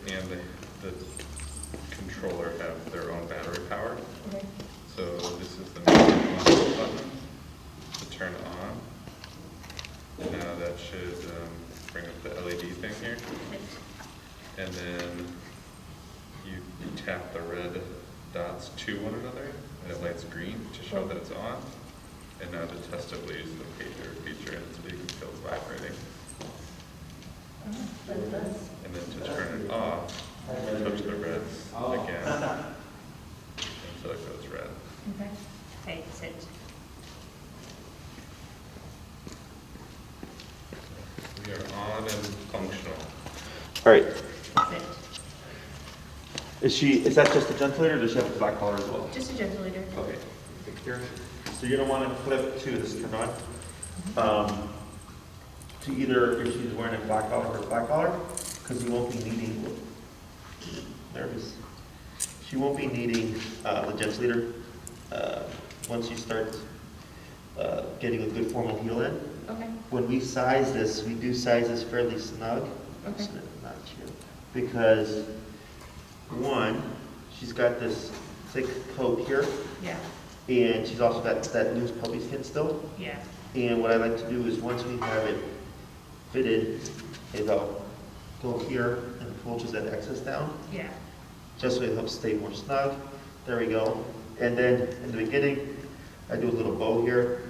and the controller have their own battery power. Okay. So this is the main button to turn on. Now that should bring up the LED thing here. And then you tap the red dots to one another, and it lights green to show that it's on. And now to test it, we'll use the pager feature, and so you can feel it's vibrating. And then to turn it off, you touch the reds again until it goes red. Okay. Okay, sit. We are on and functional. All right. Sit. Is that just a gentle leader, or does she have a black collar as well? Just a gentle leader. Okay. Click here. So you're gonna want to flip to this turned on. To either if she's wearing a black collar or a black collar, because you won't be needing. Nervous. She won't be needing the gentle leader once you start getting a good formal heel in. Okay. When we size this, we do size this fairly snug. Okay. Not here. Because one, she's got this thick coat here, Yeah. and she's also got that loose puppy skin still. Yeah. And what I like to do is once we have it fitted, is I'll go here and pull just that excess down, Yeah. just so it helps stay more snug. There we go. And then in the beginning, I do a little bow here,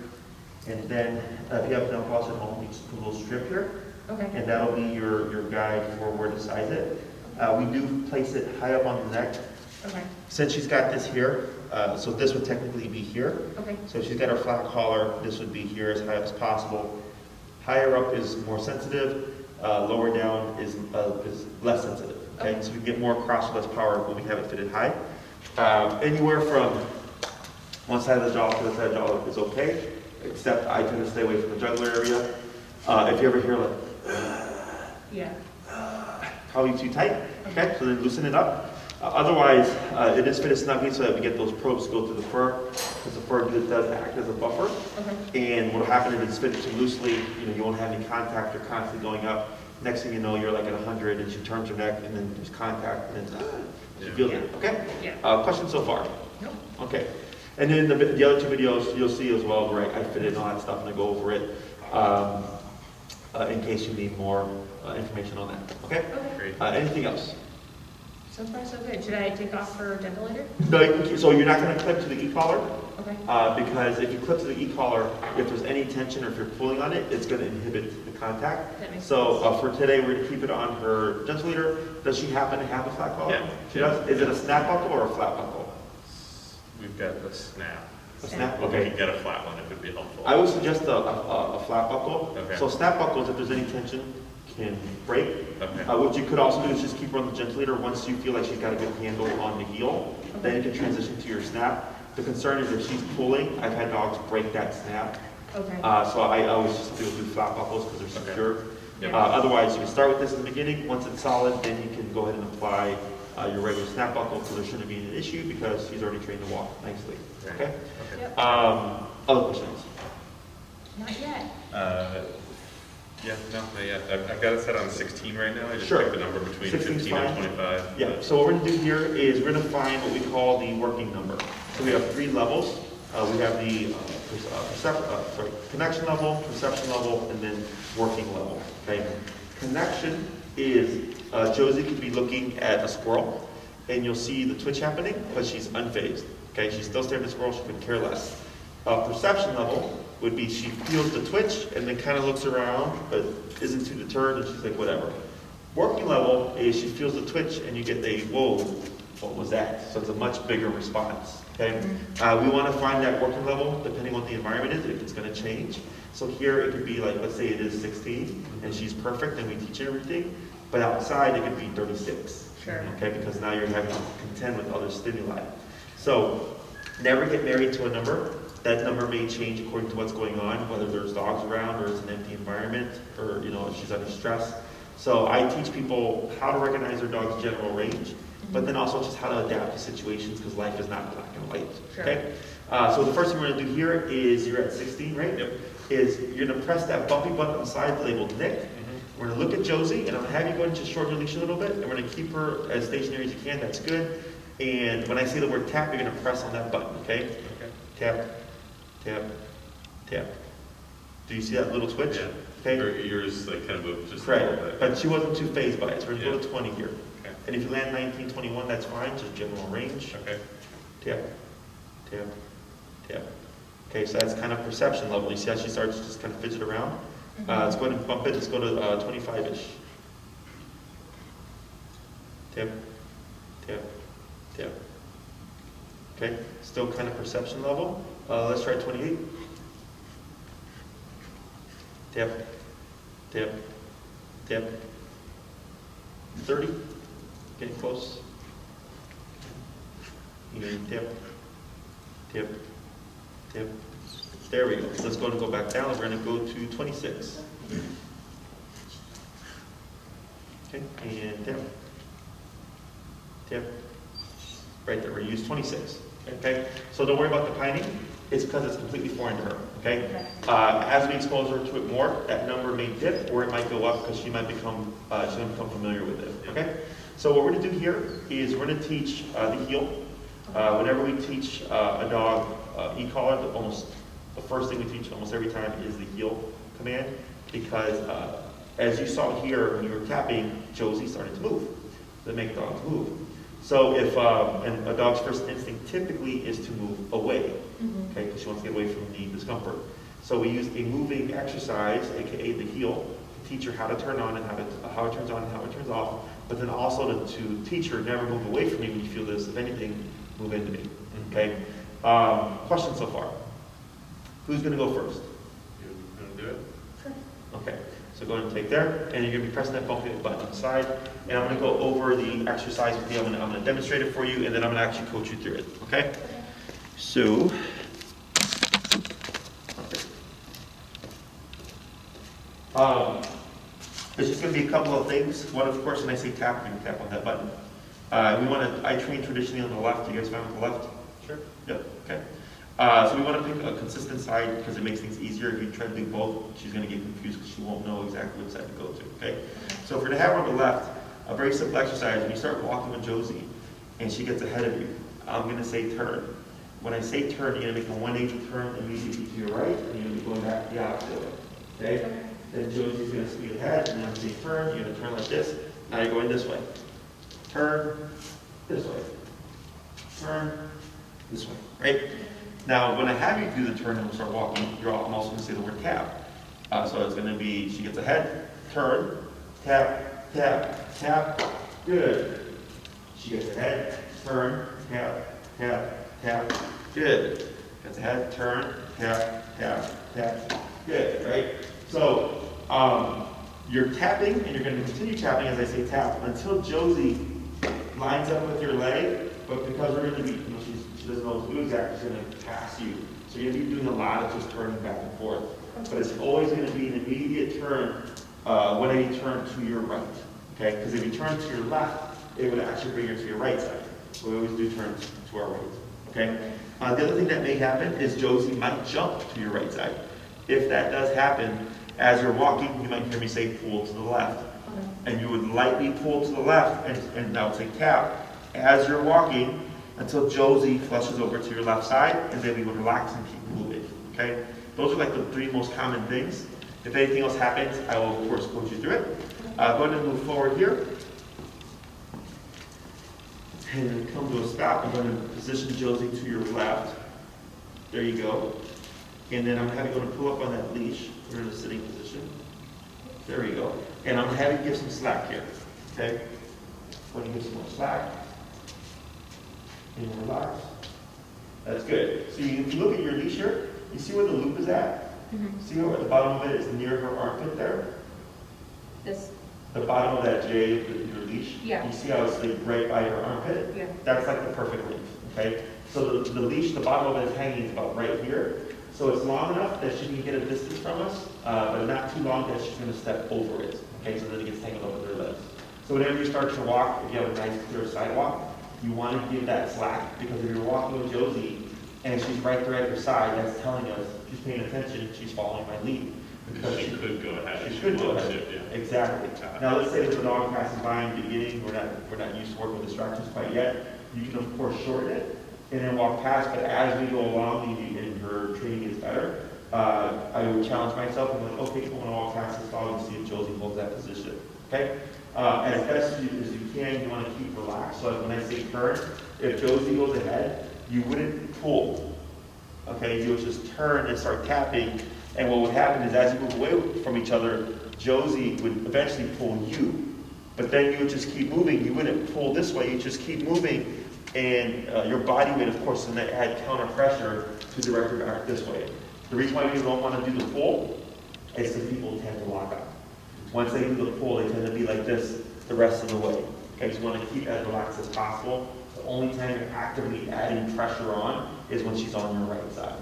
and then if you have enough faucet at home, you just put a little strip here, Okay. and that'll be your guide for where to size it. We do place it high up on the neck. Okay. Since she's got this here, so this would technically be here. Okay. So if she's got her flat collar, this would be here as high up as possible. Higher up is more sensitive, lower down is less sensitive. Okay, Okay. so we can get more across with less power when we have it fitted high. Anywhere from one side of the jaw to the side of the jaw is okay, except I tend to stay away from the jugular area. If you ever hear like, Yeah. probably too tight, okay, so then loosen it up. Otherwise, it is fitted snugly so that we get those probes to go through the fur, because the fur does act as a buffer. Okay. And what will happen if it's fitted too loosely, you won't have any contact, you're constantly going up. Next thing you know, you're like at 100 and she turns her neck and then there's contact and then she feels it, okay? Yeah. Questions so far? Nope. Okay. And then the other two videos you'll see as well where I fit in all that stuff and I go over it in case you need more information on that, okay? Okay. Great. Anything else? So far, so good. Should I take off her dental leader? No, so you're not going to clip to the e-collar, Okay. because if you clip to the e-collar, if there's any tension or if you're pulling on it, it's going to inhibit the contact. That makes So for today, we're going to keep it on her dental leader. Does she happen to have a flat collar? Yeah. She does? Is it a snap buckle or a flat buckle? We've got the snap. A snap? If we Okay. can get a flat one, it would be helpful. I would suggest a flat buckle. Okay. So snap buckles, if there's any tension, can break. Okay. What you could also do is just keep her on the gentle leader. Once you feel like she's got a good handle on the heel, then you can transition to your snap. The concern is if she's pulling, I've had dogs break that snap. Okay. So I always just do flat buckles because they're Okay. secure. Yep. Otherwise, you can start with this in the beginning. Once it's solid, then you can go ahead and apply your regular snap buckle, so there shouldn't be an issue because she's already trained to walk nicely. Great. Okay? Okay. Yep. Other questions? Not yet. Yeah, no, not yet. I've got it set on 16 right now. I just Sure. picked the number between 16 's 15 and fine. 25. Yeah, so what we're gonna do here is we're gonna find what we call the working number. So we have 3 levels. We have the connection level, perception level, and then working level, okay? Connection is, Josie could be looking at a squirrel, and you'll see the twitch happening, but she's unfazed, okay? She's still staring at the squirrel, she could care less. Perception level would be she feels the twitch, and then kind of looks around, but isn't too deterred, and she's like, whatever. Working level is she feels the twitch, and you get the, whoa, what was that? So it's a much bigger response, okay? We want to find that working level depending on what the environment is, if it's going to change. So here it could be like, let's say it is 16, and she's perfect, and we teach her everything, but outside it could be 36, Sure. okay? Because now you're having to contend with other stimuli. So never get married to a number. That number may change according to what's going on, whether there's dogs around or it's an empty environment, or if she's under stress. So I teach people how to recognize their dog's general range, but then also just how to adapt to situations because life is not black and white. Sure. Okay. So the first thing we're going to do here is you're at 16, right? Yep. Is you're going to press that bumpy button on the side labeled Nick, We're gonna look at Josie, and I'm gonna have you go into shorten your leash a little bit, and we're gonna keep her as stationary as you can. That's good. And when I say the word tap, you're gonna press on that button, okay? Okay. Tap, tap, tap. Do you see that little twitch? Yeah. Okay. Or yours like kind of moved just a little Right, bit. but she wasn't too phased by it, so we're gonna go Yeah. to 20 here. Okay. And if you land 19, 21, that's fine, just general range. Okay. Tap, tap, tap. Okay, so that's kind of perception level. You see how she starts to just kind of fidget around? Let's go ahead and bump it. Let's go to 25-ish. Tap, tap, tap. Okay, still kind of perception level. Let's try 28. Tap, tap, tap. 30. Getting close. And tap, tap, tap. There we go. Let's go back down. We're going to go to 26. Okay, and tap, tap. Right there. We're going to use 26. Okay, so don't worry about the pining. It's because it's completely foreign to her. Okay, as we expose her to it more, that number may dip or it might go up because she might become familiar with it. Okay, so what we're going to do here is we're going to teach the heel. Whenever we teach a dog e-collar, the first thing we teach almost every time is the heel command, because as you saw here when you were tapping, Josie started to move. That make dogs move. So if and a dog's first instinct typically is to move away, okay, because she wants to get away from the discomfort. So we use a moving exercise, aka the heel, to teach her how to turn on and how it turns on and how it turns off. But then also to teach her never move away from me when you feel this. If anything, move into me. Okay. Questions so far? Who's going to go first? You want to do it? Sure. Okay. So go ahead and take there, and you're going to be pressing that button on the side. And I'm going to go over the exercise with you. I'm going to demonstrate it for you, and then I'm going to actually coach you through it. Okay? So, there's just going to be a couple of things. One, of course, when I say tap, you're going to tap on that button. I train traditionally on the left. You guys fine with the left? Sure. Yep. Okay. So we want to pick a consistent side because it makes things easier. If you try to do both, she's going to get confused because she won't know exactly which side to go to. Okay. So if we're going to have her on the left, a very simple exercise. When you start walking with Josie, and she gets ahead of you, I'm going to say turn. When I say turn, you're going to make a 180 turn immediately to your right, and you're going to be going back the opposite way. Okay. Then Josie's going to speed ahead, and I'm going to say turn. You're going to turn like this. Now you're going this way. Turn this way. Turn this way. Right. Now, when I have you do the turn and we'll start walking, I'm also going to say the word tap. So it's going to be, she gets ahead, turn, tap, tap, tap, good. She gets ahead, turn, tap, tap, tap, good. Gets ahead, turn, tap, tap, tap, good, right? So, you're tapping, and you're going to continue tapping as I say tap, until Josie lines up with your leg, but because we're going to be, she doesn't know what to do exactly, she's going to pass you. So you're going to be doing a lot of just turning back and forth. But it's always going to be an immediate turn, 180 turn to your right. Okay? Because if you turn to your left, it would actually bring you to your right side. So we always do turns to our right. Okay? The other thing that may happen is Josie might jump to your right side. If that does happen, as you're walking, you might hear me say pull to the left. And you would lightly pull to the left, and now say tap. As you're walking, until Josie flushes over to your left side, and then we would relax and keep moving, okay? Those are like the three most common things. If anything else happens, I will, of course, coach you through it. Go ahead and move forward here. And then come to a stop. I'm going to position Josie to your left. There you go. And then I'm going to pull up on that leash. We're in a sitting position. There we go. And I'm going to have you give some slack here, okay? I'm going to give some more slack. And relax. That's good. So if you look at your leash here, you see where the loop is at? See how at the bottom of it is near her armpit there? This? The bottom of that J, your leash? Yeah. You see how it's like right by her armpit? Yeah. That's like the perfect length, okay? So the leash, the bottom of it is hanging about right here. So it's long enough that she can get a distance from us, but not too long that she's going to step over it, okay? So then it gets tangled up with her legs. So whenever you start to walk, if you have a nice clear sidewalk, you want to give that slack, because if you're walking with Josie and she's right there at your side, that's telling us she's paying attention, she's following my lead. Because She could go ahead if she she could go wanted ahead. to, yeah. Exactly. Now, let's say there's a dog passing by in the beginning, we're not used to working with distractions quite yet. You can of course shorten it and then walk past, but as we go along and her training gets better, I would challenge myself and like, okay, I want to walk past this dog and see if Josie holds that position. Okay? As best as you can, you want to keep relaxed. So when I say turn, if Josie goes ahead, you wouldn't pull. Okay, you would just turn and start tapping, and what would happen is as you move away from each other, Josie would eventually pull you, but then you would just keep moving. You wouldn't pull this way, you just keep moving, and your body weight, of course, is going to add counter pressure to direct her back this way. The reason why we don't want to do the pull is because people tend to lock up. Once they do the pull, they tend to be like this the rest of the way. Okay, so you want to keep as relaxed as possible. The only time you're actively adding pressure on is when she's on your right side.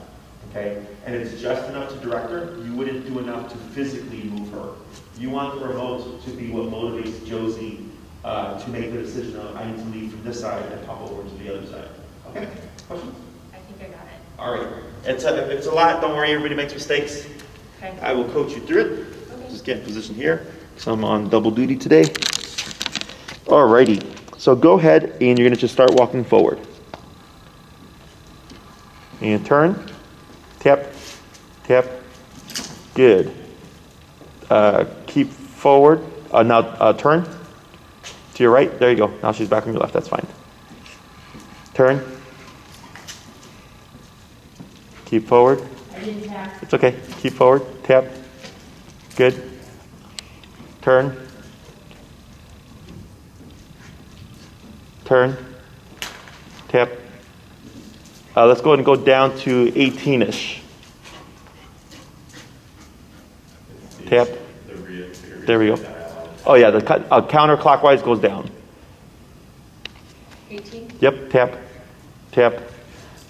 Okay, and it's just enough to direct her. You wouldn't do enough to physically move her. You want the remote to be what motivates Josie to make the decision of I need to leave from this side and pop over to the other side. Okay, questions? I think I got it. All right, it's a lot. Don't worry, everybody makes mistakes. Okay. I will coach you through it. Okay. Just get in position here, because I'm on double duty today. Alrighty, so go ahead and you're gonna just start walking forward. And turn, tap, tap, good. Keep forward, now turn to your right, there you go. Now she's back on your left, that's fine. Turn. Keep forward. I didn't tap. It's okay. Keep forward. Tap. Good. Turn. Turn. Tap. Let's go ahead and go down to 18-ish. Tap. There we go. Oh yeah, the counterclockwise goes down. 18? Yep. Tap. Tap.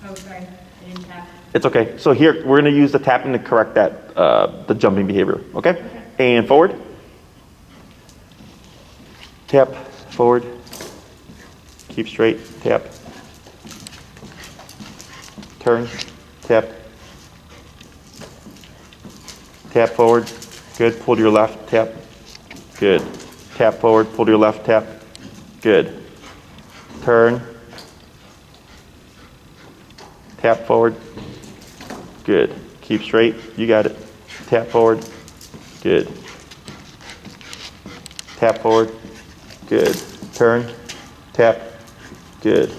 Oh, sorry. I didn't tap. It's okay. So here, we're going to use the tapping to correct that, the jumping behavior. Okay? And forward. Tap. Forward. Keep straight. Tap. Turn. Tap. Tap forward. Good. Pull to your left. Tap. Good. Tap forward. Pull to your left. Tap. Good. Turn. Tap forward. Good. Keep straight. You got it. Tap forward. Good. Tap forward. Good. Turn. Tap. Good.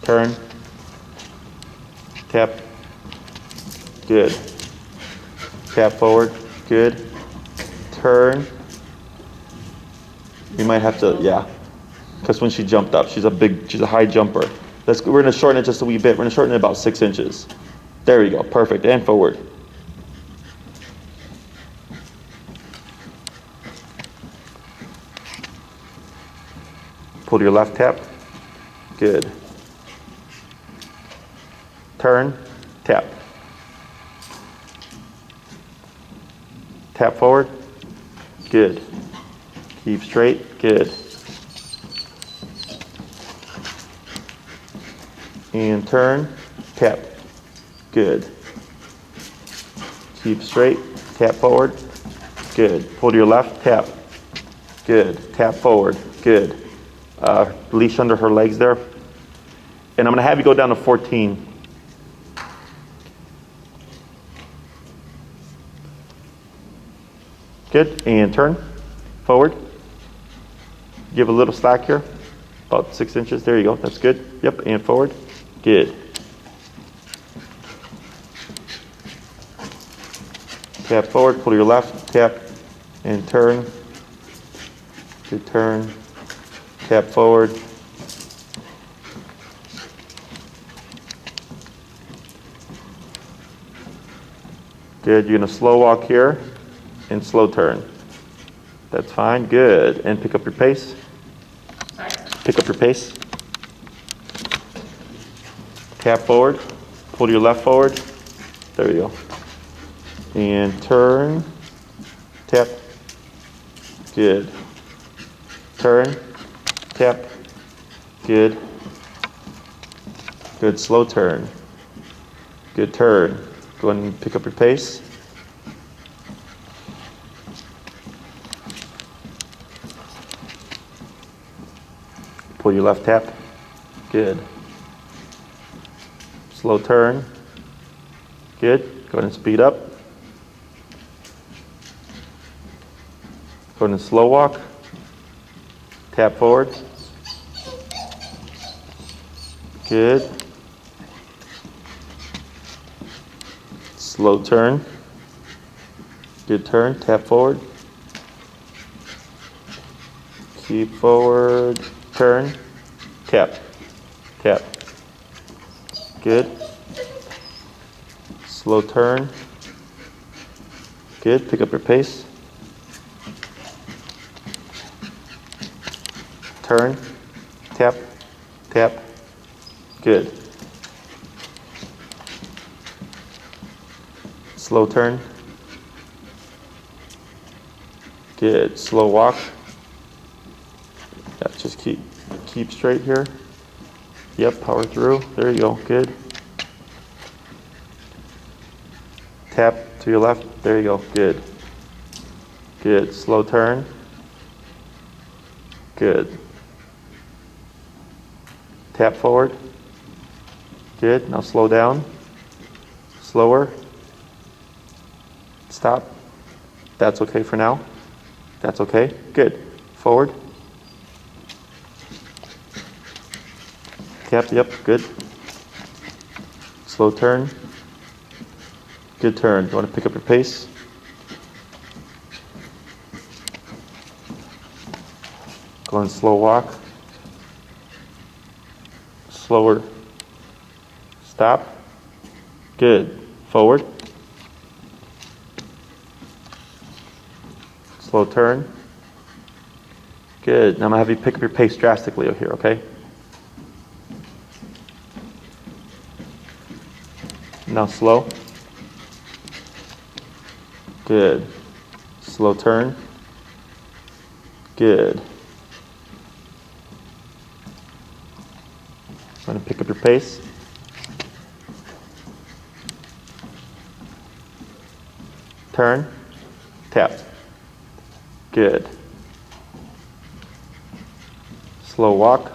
Turn. Tap. Good. Tap forward. Good. Turn. You might have to, yeah. Because when she jumped up, she's a high jumper. We're going to shorten it just a wee bit. We're going to shorten it about 6 inches. There you go. Perfect. And forward. Pull to your left, tap. Good. Turn, tap. Tap forward. Good. Keep straight. Good. And turn, tap. Good. Keep straight. Tap forward. Good. Pull to your left, tap. Good. Tap forward. Good. Leash under her legs there. And I'm going to have you go down to 14. Good. And turn. Forward. Give a little slack here. About 6 inches. There you go. That's good. Yep. And forward. Good. Tap forward. Pull to your left. Tap. And turn. Good turn. Tap forward. Good. You're going to slow walk here and slow turn. That's fine. Good. And pick up your pace. Sorry. Pick up your pace. Tap forward. Pull to your left forward. There you go. And turn. Tap. Good. Turn. Tap. Good. Good. Slow turn. Good turn. Go ahead and pick up your pace. Pull your left tap. Good. Slow turn. Good. Go ahead and speed up. Go ahead and slow walk. Tap forward. Good. Slow turn. Good turn. Tap forward. Keep forward. Turn. Tap. Tap. Good. Slow turn. Good. Pick up your pace. Turn. Tap. Tap. Good. Slow turn. Good. Slow walk. Yeah, just keep straight here. Yep, power through. There you go. Good. Tap to your left. There you go. Good. Good. Slow turn. Good. Tap forward. Good. Now slow down. Slower. Stop. That's okay for now. That's okay. Good. Forward. Tap. Yep. Good. Slow turn. Good turn. You want to pick up your pace? Go on slow walk. Slower. Stop. Good. Forward. Slow turn. Good. Now I'm going to have you pick up your pace drastically over here, okay? Now slow. Good. Slow turn. Good. I'm going to pick up your pace. Turn. Tap. Good. Slow walk.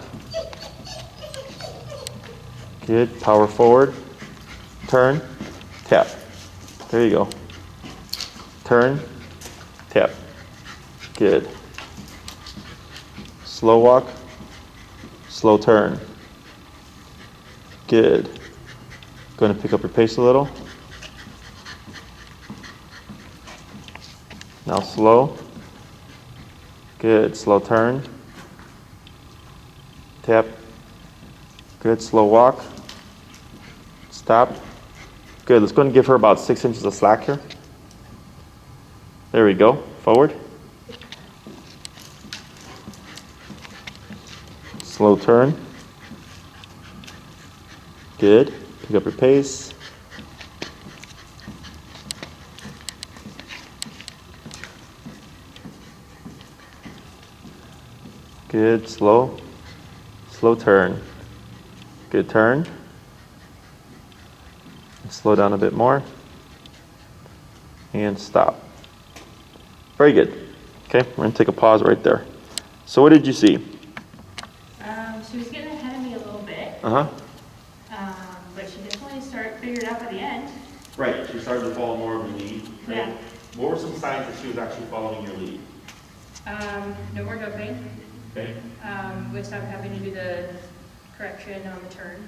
Good. Power forward. Turn. Tap. There you go. Turn. Tap. Good. Slow walk. Slow turn. Good. Going to pick up your pace a little. Now slow. Good. Slow turn. Tap. Good. Slow walk. Stop. Good. Let's go ahead and give her about 6 inches of slack here. There we go. Forward. Slow turn. Good. Pick up your pace. Good. Slow. Slow turn. Good turn. Slow down a bit more. And stop. Very good. Okay, we're going to take a pause right there. So what did you see? She was getting ahead of me a little bit. Uh-huh. But she definitely figured it out by the end. Right, she started to follow more of your lead. Right? Yeah. What were some signs that she was actually following your lead? No more doping. Okay. We stopped having to do the correction on the turn.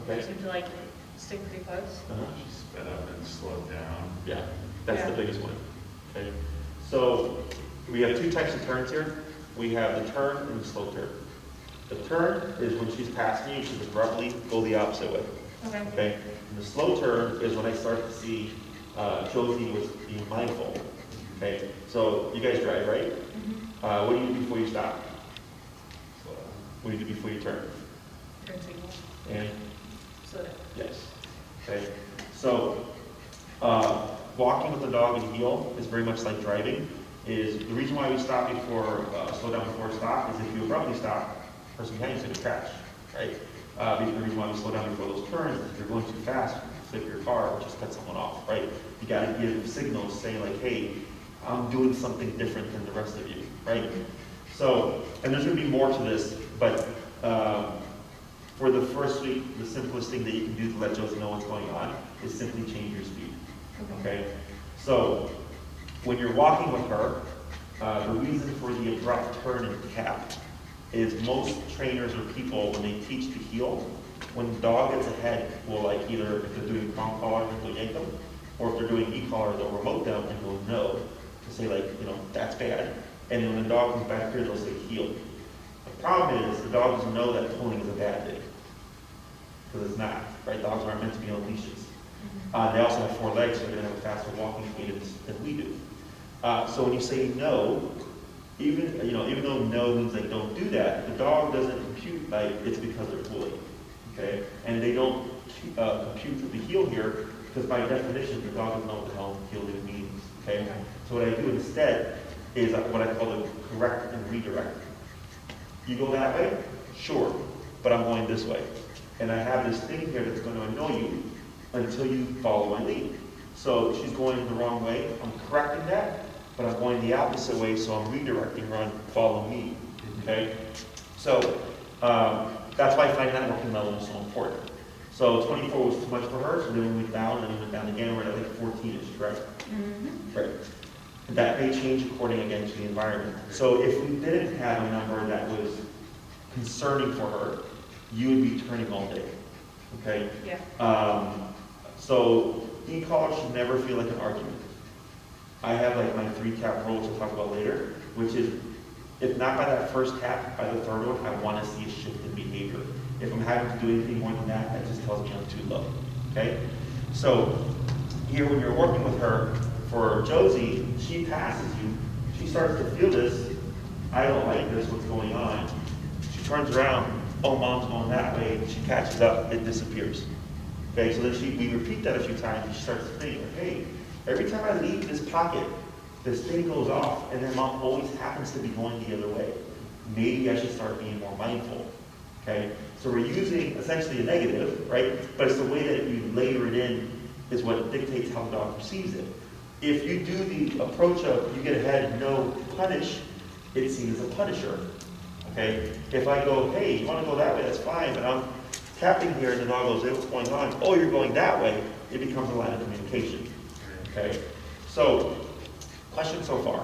Okay. Seemed to stick pretty close. Uh-huh. She sped up and slowed down. Yeah, that's Yeah. the biggest one. Okay. So we have two types of turns here. We have the turn and the slow turn. The turn is when she's passing you, she would abruptly go the opposite way. Okay. Okay. And the slow turn is when I start to see Josie was being mindful. Okay. So you guys drive, right? Mm-hmm. What do you do before you stop? What do you do before you turn? Turn signal. And Slow down. yes. Okay. So walking with the dog in heel is very much like driving. Is the reason why we stop before slow down before stop is if you abruptly stop, the person behind you is going to crash, right? The reason why we slow down before those turns is if you're going too fast, So if you're a car, just cut someone off, right? You gotta give signals saying like, hey, I'm doing something different than the rest of you, right? So, and there's gonna be more to this, but for the first week, the simplest thing that you can do to let Josie know what's going on is simply change your speed, okay? So, when you're walking with her, the reason for the abrupt turn and tap is most trainers or people, when they teach to heel, when the dog gets ahead, will like either, if they're doing prong collar, they'll yank them, or if they're doing e-collar, they'll remote them and go no, to say like, you know, that's bad. And then when the dog comes back here, they'll say heel. The problem is, the dog doesn't know that pulling is a bad thing. Because it's not, right? Dogs aren't meant to be on leashes. They also have 4 legs, so they're gonna have a faster walking cadence than we do. So when you say no, even though no means like don't do that, the dog doesn't compute like it's because they're pulling, okay? And they don't compute the heel here because by definition the dog doesn't know what the hell heel even means, okay? So what I do instead is what I call the correct and redirect. You go that way, sure, but I'm going this way, and I have this thing here that's going to annoy you until you follow my lead. So she's going the wrong way. I'm correcting that. But I'm going the opposite way, so I'm redirecting her on follow me, okay? So that's why fine networking level is so important. So 24 was too much for her, so then we went down, and then we went down again, we're at like 14-ish, right? Right. That may change according again to the environment. So if we didn't have a number that was concerning for her, you would be turning all day, okay? Yeah. So e-collar should never feel like an argument. I have like my 3 tap rule, which I'll talk about later, which is, if not by that first tap, by the third one, I want to see a shift in behavior. If I'm having to do anything more than that, that just tells me I'm too low, okay? So here when you're working with her, for Josie, she passes you, she starts to feel this, I don't like this, what's going on. She turns around, oh, mom's going that way, she catches up, it disappears. Okay, so then we repeat that a few times, and she starts to think, hey, every time I leave this pocket, this thing goes off, and then mom always happens to be going the other way. Maybe I should start being more mindful, okay? So we're using essentially a negative, right? But it's the way that you layer it in is what dictates how the dog perceives it. If you do the approach of you get ahead, no punish, it's seen as a punisher, okay? If I go, hey, you want to go that way, that's fine, but I'm tapping here, and the dog goes, hey, what's going on? Oh, you're going that way, it becomes a line of communication. Okay, so questions so far?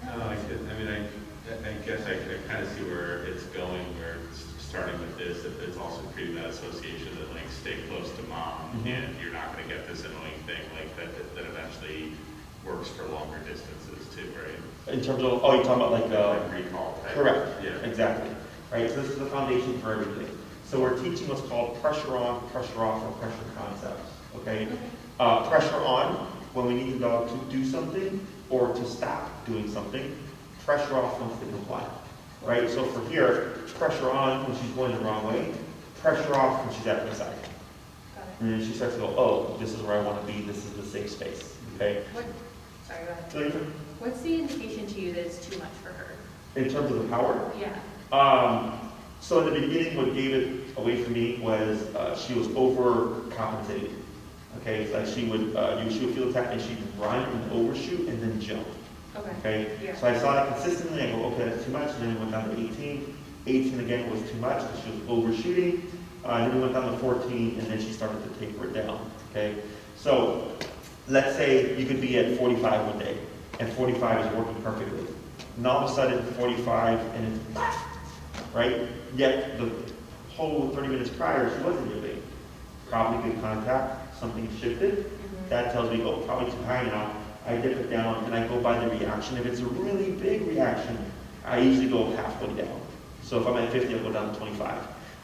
I guess I kind of see where it's going, where it's starting with this, that it's also creating that association that like stay close to mom, and you're not going to get this annoying thing like that eventually works for longer distances too, right? In terms of, oh, you're talking about like recall type. Correct. Yeah. Exactly. Right. So this is the foundation for everything. So we're teaching what's called pressure on, pressure off, or pressure concepts. Okay. Pressure on when we need the dog to do something or to stop doing something. Pressure off once they comply. Right? So for here, pressure on when she's going the wrong way. Pressure off when she's at the side. And then she starts to go, oh, this is where I want to be. This is the safe space. Okay? Sorry, go ahead. What's the indication to you that it's too much for her? In terms of the power? Yeah. So in the beginning, what gave it away from me was she was overcompensating. Okay, like she would feel attacked and she'd run and overshoot and then jump. Okay. Yeah. So I saw that consistently. I go, okay, that's too much. And then we went down to 18. 18 again was too much because she was overshooting. Then we went down to 14, and then she started to taper it down. Okay. So let's say you could be at 45 one day, and 45 is working perfectly. And all of a sudden, 45 and it's right. Yet the whole 30 minutes prior, she wasn't moving. Probably good contact. Something shifted. That tells me, oh, probably too high now. I dip it down and I go by the reaction. If it's a really big reaction, I usually go halfway down. So if I'm at 50, I'll go down to 25.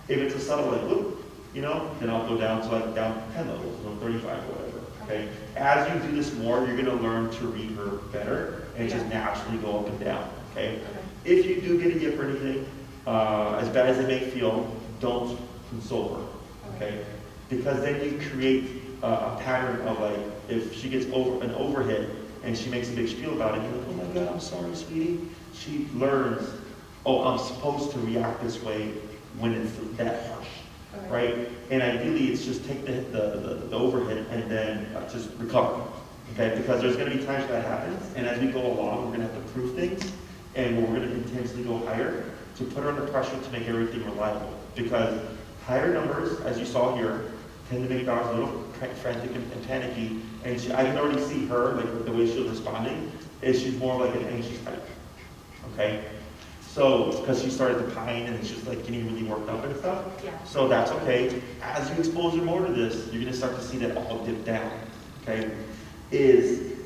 If it's a subtle like whoop, then I'll go down to like down 10 levels, 35 or whatever. Okay. As you do this more, you're going to learn to read her better and just naturally go up and down. Okay. If you do get a yip or anything, as bad as it may feel, don't console her. Okay. Because then you create a pattern of like, if she gets an overhit and she makes a big spiel about it, you're like, oh my God, I'm sorry, sweetie. She learns, oh, I'm supposed to react this way when it's that harsh. right? And ideally, it's just take the overhead and then just recover, okay? Because there's gonna be times that happens, and as we go along, we're gonna have to prove things, and we're gonna intentionally go higher to put her under pressure to make everything reliable. Because higher numbers, as you saw here, tend to make dogs a little frantic and panicky, and I can already see her, like the way she was responding, is she's more like an anxious type, okay? So, because she started to pine and she's like getting really worked up and stuff. Yeah. So that's okay. As you expose her more to this, you're gonna start to see that all dip down, okay? Is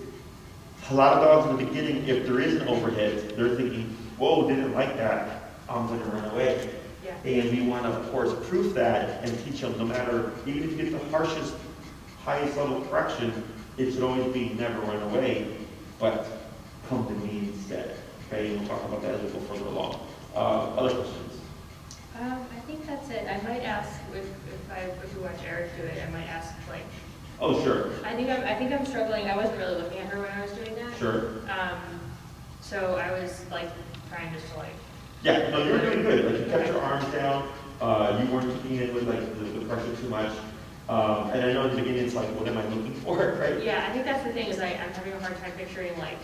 a lot of dogs in the beginning, if there is an overhead, they're thinking, whoa, didn't like that, I'm gonna run away. Yeah. And we want to, of course, proof that and teach them no matter, even if you get the harshest, highest level correction, it should always be never run away, but come to me instead. Okay, and we'll talk about that as we go further along. Other questions? I think that's it. I might ask if you watch Eric do it, I might ask like. Oh, sure. I think I'm struggling. I wasn't really looking at her when I was doing that. Sure. So I was like trying just to like. Yeah, no, you were doing good. Like, you kept your arms down. You weren't keeping it with like the pressure too much. And I know in the beginning it's like, what am I looking for, right? Yeah, I think that's the thing is I'm having a hard time picturing like,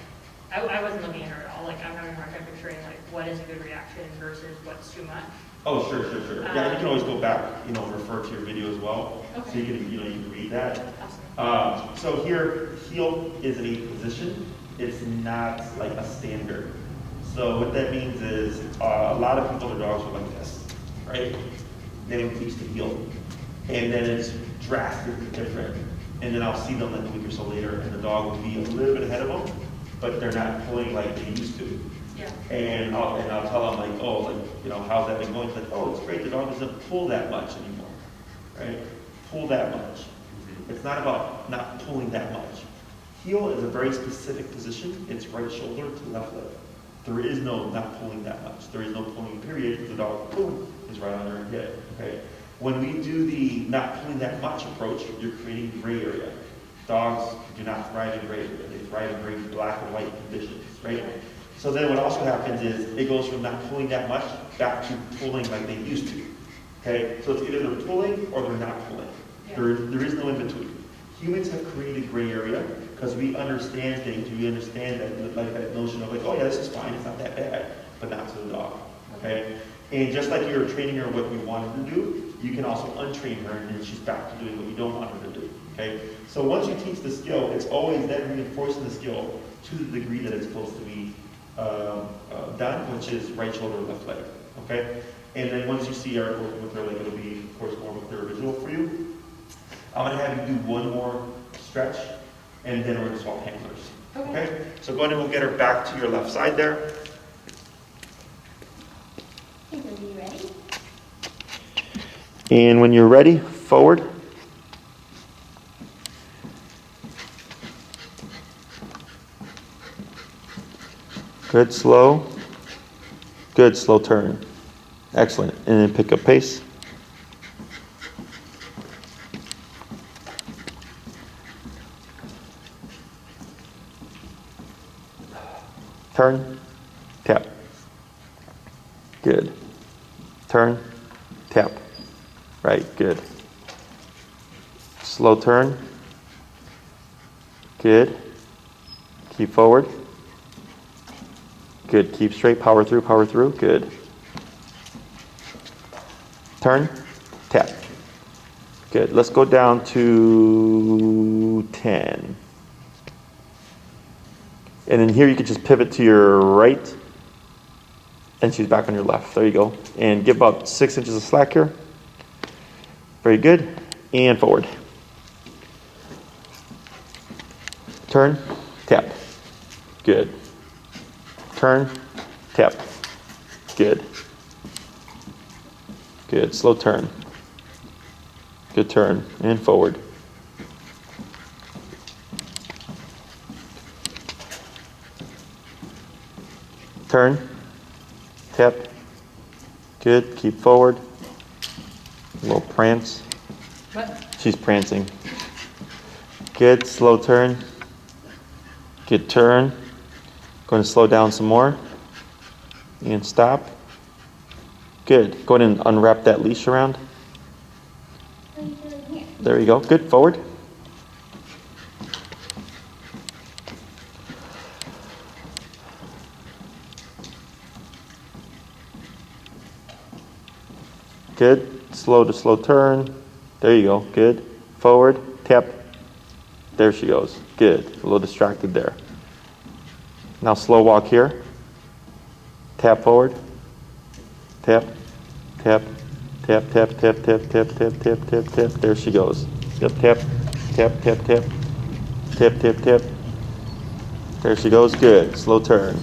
I wasn't looking at her at all. Like I'm having a hard time picturing like what is a good reaction versus what's too much. Oh, sure. Yeah, and you can always go back, refer to your video as well. Okay. So you can read that. Awesome. So here, heel is a position. It's not like a standard. So what that means is a lot of people, their dogs are like this, right? They don't reach the heel. And then it's drastically different. And then I'll see them like a week or so later, and the dog will be a little bit ahead of them, but they're not pulling like they used to. Yeah. And I'll tell them like, oh, like, how's that been going? It's like, oh, it's great. The dog doesn't pull that much anymore, right? Pull that much. It's not about not pulling that much. Heel is a very specific position. It's right shoulder to left leg. There is no not pulling that much. There is no pulling period because the dog, boom, is right on her head, okay? When we do the not pulling that much approach, you're creating gray area. Dogs do not thrive in gray area. They thrive in very black and white conditions, right? So then what also happens is it goes from not pulling that much back to pulling like they used to, okay? So it's either they're pulling or they're not pulling. Yeah. There is no in between. Humans have created gray area because we understand things. We understand that notion of like, oh yeah, this is fine, it's not that bad, but not to the dog, okay? And just like you're training her what you want her to do, you can also untrain her and then she's back to doing what you don't want her to do, okay? So once you teach the skill, it's always then reinforcing the skill to the degree that it's supposed to be done, which is right shoulder, left leg, okay? And then once you see Eric working with her, like it'll be, of course, more of a clear visual for you. I'm gonna have you do one more stretch, and then we're gonna swap handlers. Okay? So go ahead and we'll get her back to your left side there. Hey, are you ready? And when you're ready, forward. Good, slow. Good, slow turn. Excellent. And then pick up pace. Turn, tap. Good. Turn, tap. Right, good. Slow turn. Good. Keep forward. Good. Keep straight. Power through. Good. Turn, tap. Good. Let's go down to 10. And then here you could just pivot to your right, and she's back on your left. There you go. And give about 6 inches of slack here. Very good. And forward. Turn, tap. Good. Turn, tap. Good. Good. Slow turn. Good turn. And forward. Turn, tap, good, keep forward, a little prance. What? She's prancing. Good, slow turn, good turn. Going to slow down some more, and stop. Good, go ahead and unwrap that leash around. There you go. Good. Forward. Good. Slow to slow turn. There you go. Good. Forward. Tap. There she goes. Good. A little distracted there. Now slow walk here. Tap forward. Tap. Tap. Tap, tap, tap, tap, tap, tap, tap, tap, tap. There she goes. Yep, tap. Tap, tap, tap. Tap, tap, tap. There she goes. Good. Slow turn.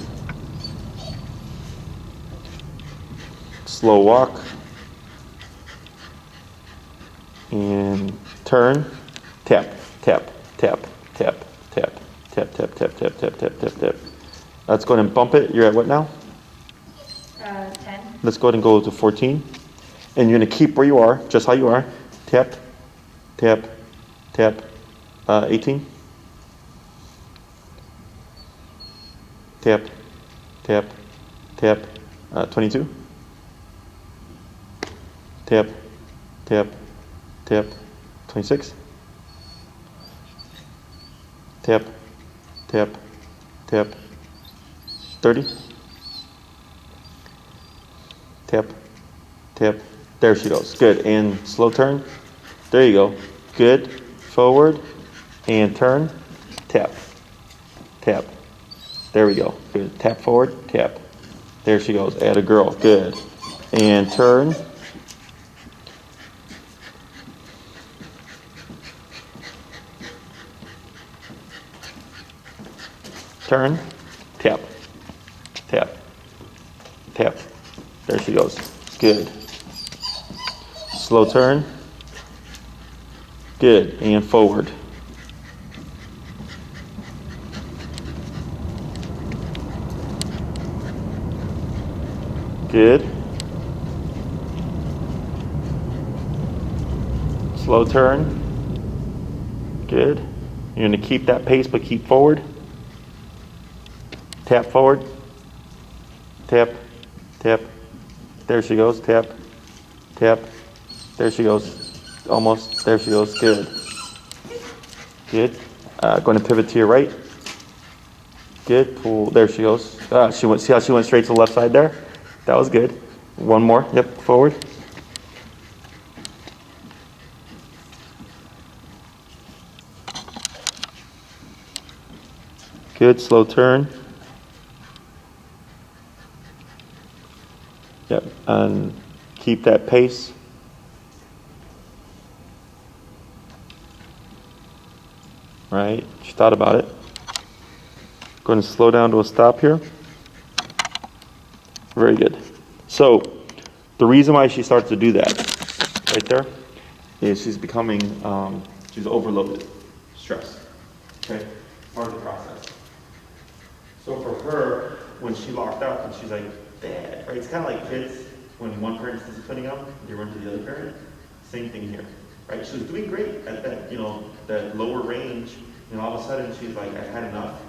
Slow walk. And turn. Tap, tap, tap, tap, tap, tap, tap, tap, tap, tap, tap, tap, tap. Let's go ahead and bump it. You're at what now? 10. Let's go ahead and go to 14. And you're going to keep where you are, just how you are. Tap, tap, tap. 18. Tap, tap, tap. 22. Tap, tap, tap. 26. Tap, tap, tap. 30. Tap, tap. There she goes. Good. And slow turn. There you go. Good. Forward. And turn. Tap. Tap. There we go. Good. Tap forward. Tap. There she goes. Add a girl. Good. And turn. Turn. Tap. Tap. Tap. There she goes. Good. Slow turn. Good. And forward. Good. Slow turn. Good. You're going to keep that pace, but keep forward. Tap forward. Tap. Tap. There she goes. Tap. Tap. There she goes. Almost. There she goes. Good. Good. Going to pivot to your right. Good. Pull. There she goes. She went. See how she went straight to the left side there? That was good. One more. Yep. Forward. Good. Slow turn. Yep. And keep that pace. Right. She thought about it. Going to slow down to a stop here. Very good. So the reason why she starts to do that right there is she's becoming, she's overloaded. Stress. Okay? Part of the process. So for her, when she locked up and she's like, Dad, right? It's kind of like kids when one parent's disciplining them, they run to the other parent. Same thing here, right? She was doing great at that, that lower range, and all of a sudden she's like, I've had enough.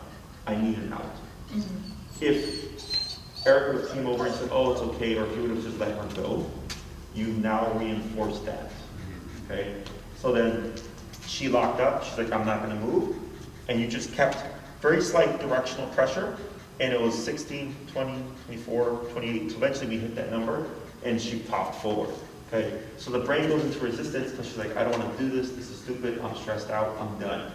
I need an out. Mm-hmm. If Eric would have came over and said, oh, it's okay, or if you would have just let her go, you now reinforce that, okay? So then she locked up. She's like, I'm not going to move. And you just kept very slight directional pressure. And it was 16, 20, 24, 28. So eventually we hit that number, and she popped forward. Okay. So the brain goes into resistance because she's like, I don't want to do this. This is stupid. I'm stressed out. I'm done.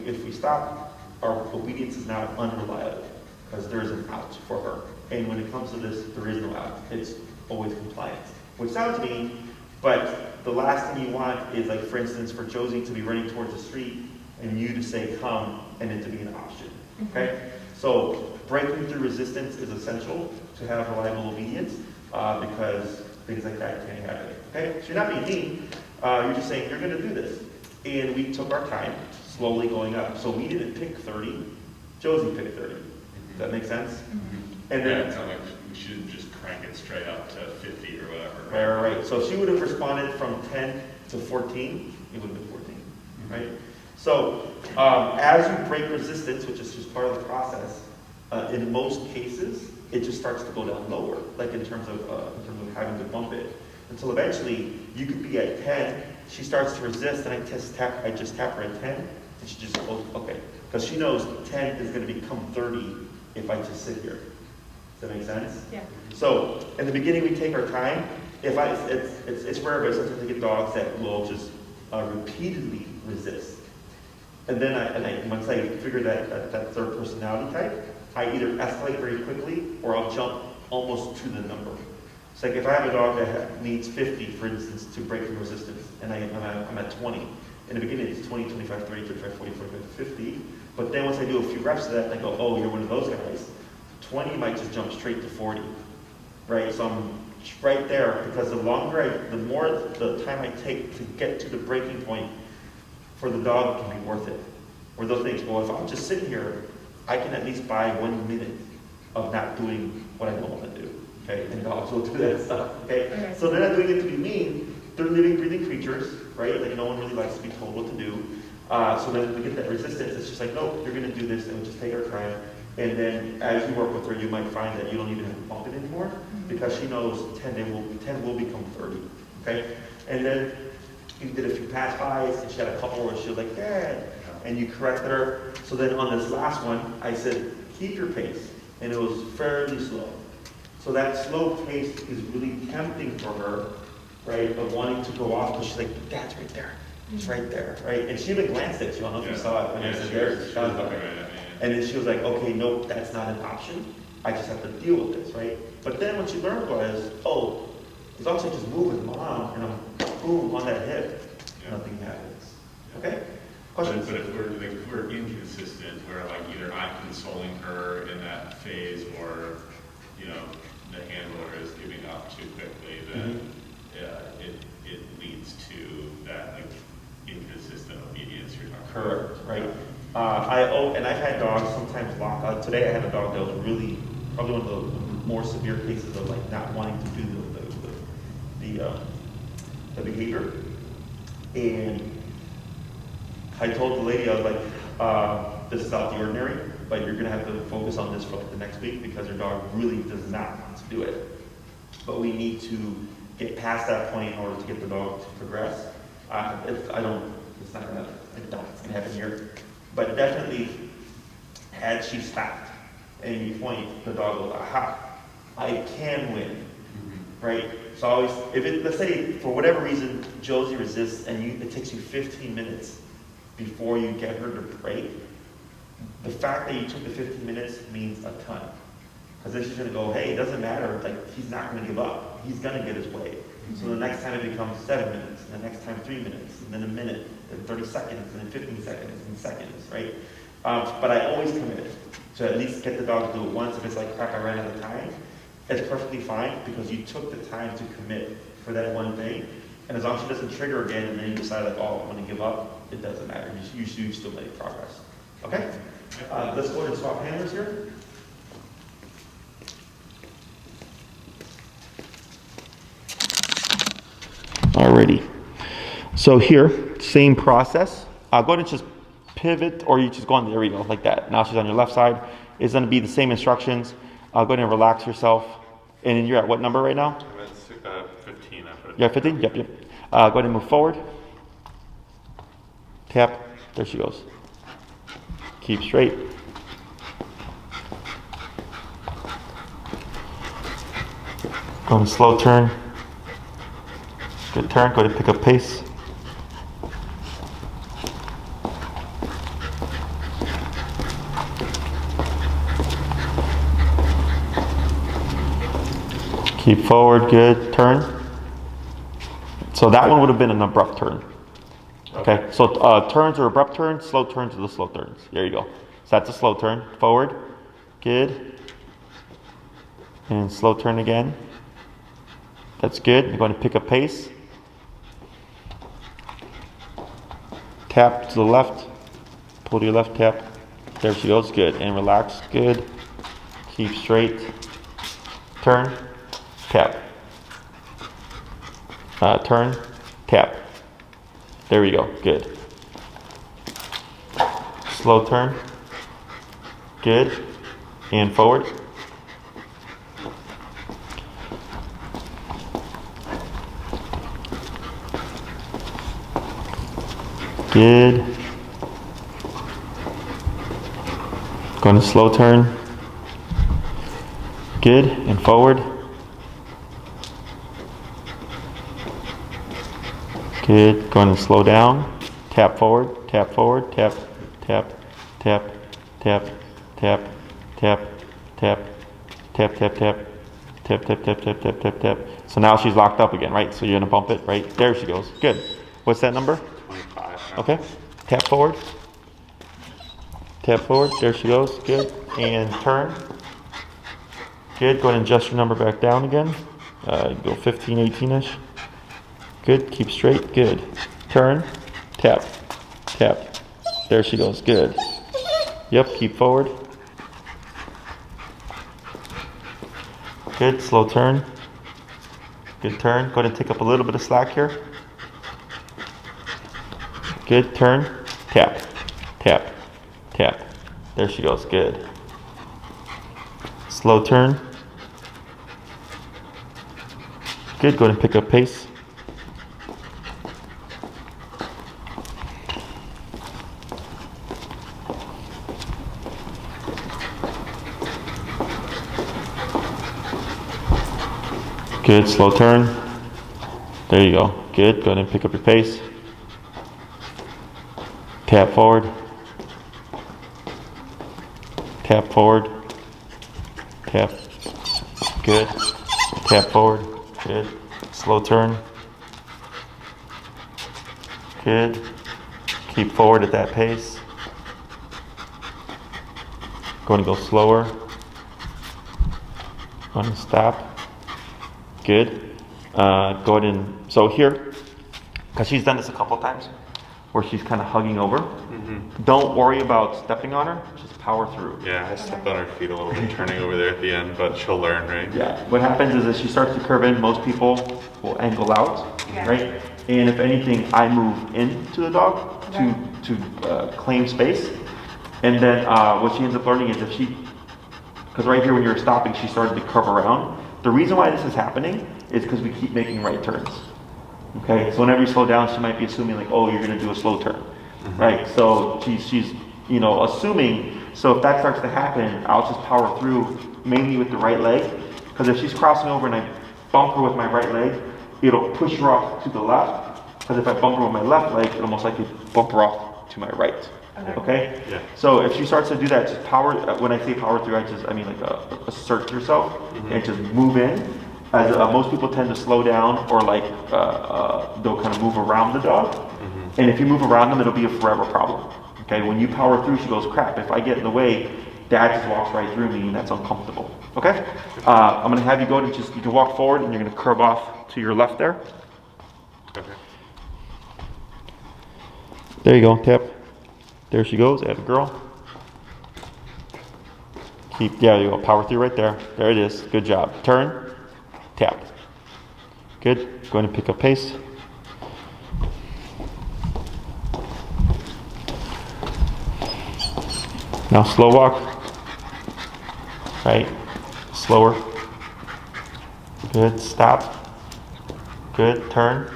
If we stop, our obedience is now unreliable because there is an out for her. And when it comes to this, there is no out. It's always compliance, which sounds mean, but the last thing you want is, like, for instance, for Josie to be running towards the street and you to say come and it to be an option. Okay. So breaking through resistance is essential to have reliable obedience because things like that can't happen. Okay? So you're not being mean. You're just saying you're going to do this. And we took our time slowly going up. So we didn't pick 30. Josie picked 30. Does that make sense? Mm-hmm. And then it's not like we should just crank it straight up to 50 or whatever. Right. So if she would have responded from 10 to 14, it would have been 14. Mm-hmm. Right? So as you break resistance, which is just part of the process, in most cases, it just starts to go down lower, like in terms of having to bump it, until eventually you could be at 10, she starts to resist, and I just tap her at 10, and she just goes, okay. Because she knows 10 is going to become 30 if I just sit here. Does that make sense? Yeah. So in the beginning, we take our time. It's rare, but sometimes I get dogs that will just repeatedly resist. And then once I figure that third personality type, I either escalate very quickly or I'll jump almost to the number. It's like if I have a dog that needs 50, for instance, to break from resistance, and I'm at 20. In the beginning, it's 20, 25, 30, 35, 40, 45, 50. But then once I do a few reps of that, I go, oh, you're one of those guys. 20 might just jump straight to 40, right? So I'm right there because the more the time I take to get to the breaking point for the dog can be worth it. Or they'll think, well, if I'm just sitting here, I can at least buy 1 minute of not doing what I don't want to do. Okay, and dogs will do that stuff. Okay, so they're not doing it to be mean. They're living, breathing creatures, right? Like no one really likes to be told what to do. So then we get that resistance. It's just like, no, you're going to do this, and we just take our time. And then as you work with her, you might find that you don't even have to bump it anymore because she knows 10 will become 30. Okay, and then you did a few pass bys, and she had a couple where she was like, Dad, and you corrected her. So then on this last one, I said, keep your pace, and it was fairly slow. So that slow pace is really tempting for her, right, of wanting to go off, because she's like, Dad's right there. It's right there, right? And she even glanced at you. I don't know if you saw it when I said there's. And then she was like, okay, nope, that's not an option. I just have to deal with this, right? But then what she learned was, oh, as long as I just move with Mom, and I'm boom on that hip, nothing happens. Okay? Questions? But if we're inconsistent, where like either I'm consoling her in that phase, or the handler is giving up too quickly, then it leads to that like inconsistent obedience you're talking about. Correct, right? And I've had dogs sometimes lock out. Today I had a dog that was really probably one of the more severe cases of like not wanting to do the behavior. And I told the lady, I was like, this is out the ordinary, but you're gonna have to focus on this for like the next week because your dog really does not want to do it. But we need to get past that point in order to get the dog to progress. It's not gonna happen here. But definitely, had she stopped at any point, the dog goes, aha, I can win, right? So always, let's say for whatever reason, Josie resists and it takes you 15 minutes before you get her to break, the fact that you took the 15 minutes means a ton. Because then she's gonna go, hey, it doesn't matter, like he's not gonna give up. He's gonna get his way. So the next time it becomes 7 minutes, and the next time 3 minutes, and then a minute, and 30 seconds, and then 15 seconds, and seconds, right? But I always commit to at least get the dog to do it once. If it's like, crap, I ran out of time, it's perfectly fine because you took the time to commit for that one thing. And as long as she doesn't trigger again, and then you decide like, oh, I'm gonna give up, it doesn't matter. You still make progress. Okay? Let's go ahead and swap handlers here. Alrighty. So here, same process. Go ahead and just pivot, or you just go on, there we go, like that. Now she's on your left side. It's going to be the same instructions. Go ahead and relax yourself. And then you're at what number right now? I'm at 15. You're at 15? Yep. Go ahead and move forward. Tap. There she goes. Keep straight. Go on a slow turn. Good turn. Go ahead and pick up pace. Keep forward. Good turn. So that one would have been an abrupt turn. Okay. So turns are abrupt turns. Slow turns are the slow turns. There you go. So that's a slow turn. Forward. Good. And slow turn again. That's good. You're going to pick up pace. Tap to the left. Pull to your left, tap. There she goes. Good. And relax. Good. Keep straight. Turn. Tap. Turn. Tap. There we go. Good. Slow turn. Good. And forward. Good. Going to slow turn. Good, and forward. Good, going to slow down. Tap forward, tap, tap, tap, tap, tap, tap, tap, tap, tap, tap, tap, tap, tap, tap, tap, tap, tap, tap. So now she's locked up again, right? So you're gonna bump it, right? There she goes. Good. What's that number? 25. Okay. Tap forward. Tap forward. There she goes. Good. And turn. Good. Go ahead and adjust your number back down again. Go 15, 18-ish. Good. Keep straight. Good. Turn. Tap. Tap. There she goes. Good. Yep. Keep forward. Good. Slow turn. Good turn. Go ahead and take up a little bit of slack here. Good. Turn. Tap. Tap. Tap. There she goes. Good. Slow turn. Good. Go ahead and pick up pace. Good. Slow turn. There you go. Good. Go ahead and pick up your pace. Tap forward. Tap forward. Tap. Good. Tap forward. Good. Slow turn. Good. Keep forward at that pace. Going to go slower. Going to stop. Good. Go ahead and, so here, because she's done this a couple of times, where she's kind of hugging over. Mm-hmm. Don't worry about stepping on her, just power through. Yeah, I stepped on her feet a little bit turning over there at the end, but she'll learn, right? Yeah. What happens is as she starts to curve in, most people will angle out, right? And if anything, I move into the dog to claim space. And then what she ends up learning is if she, because right here when you're stopping, she started to curve around. The reason why this is happening is because we keep making right turns. Okay, so whenever you slow down, she might be assuming like, oh, you're gonna do a slow turn, right? So she's assuming. So if that starts to happen, I'll just power through mainly with the right leg, because if she's crossing over and I bump her with my right leg, it'll push her off to the left. Because if I bump her with my left leg, it'll most likely bump her off to my right. Okay? Yeah. So if she starts to do that, just power. When I say power through, I mean like assert yourself and just move in. As most people tend to slow down or like they'll kind of move around the dog. And if you move around them, it'll be a forever problem. Okay, when you power through, she goes, crap, if I get in the way, dad just walks right through me and that's uncomfortable. Okay? I'm gonna have you go to you can walk forward and you're gonna curve off to your left there. Okay. There you go, tap. There she goes, add a girl. Yeah, you go, power through right there. There it is, good job. Turn, tap. Good, go ahead and pick up pace. Now slow walk, right, slower. Good, stop. Good, turn.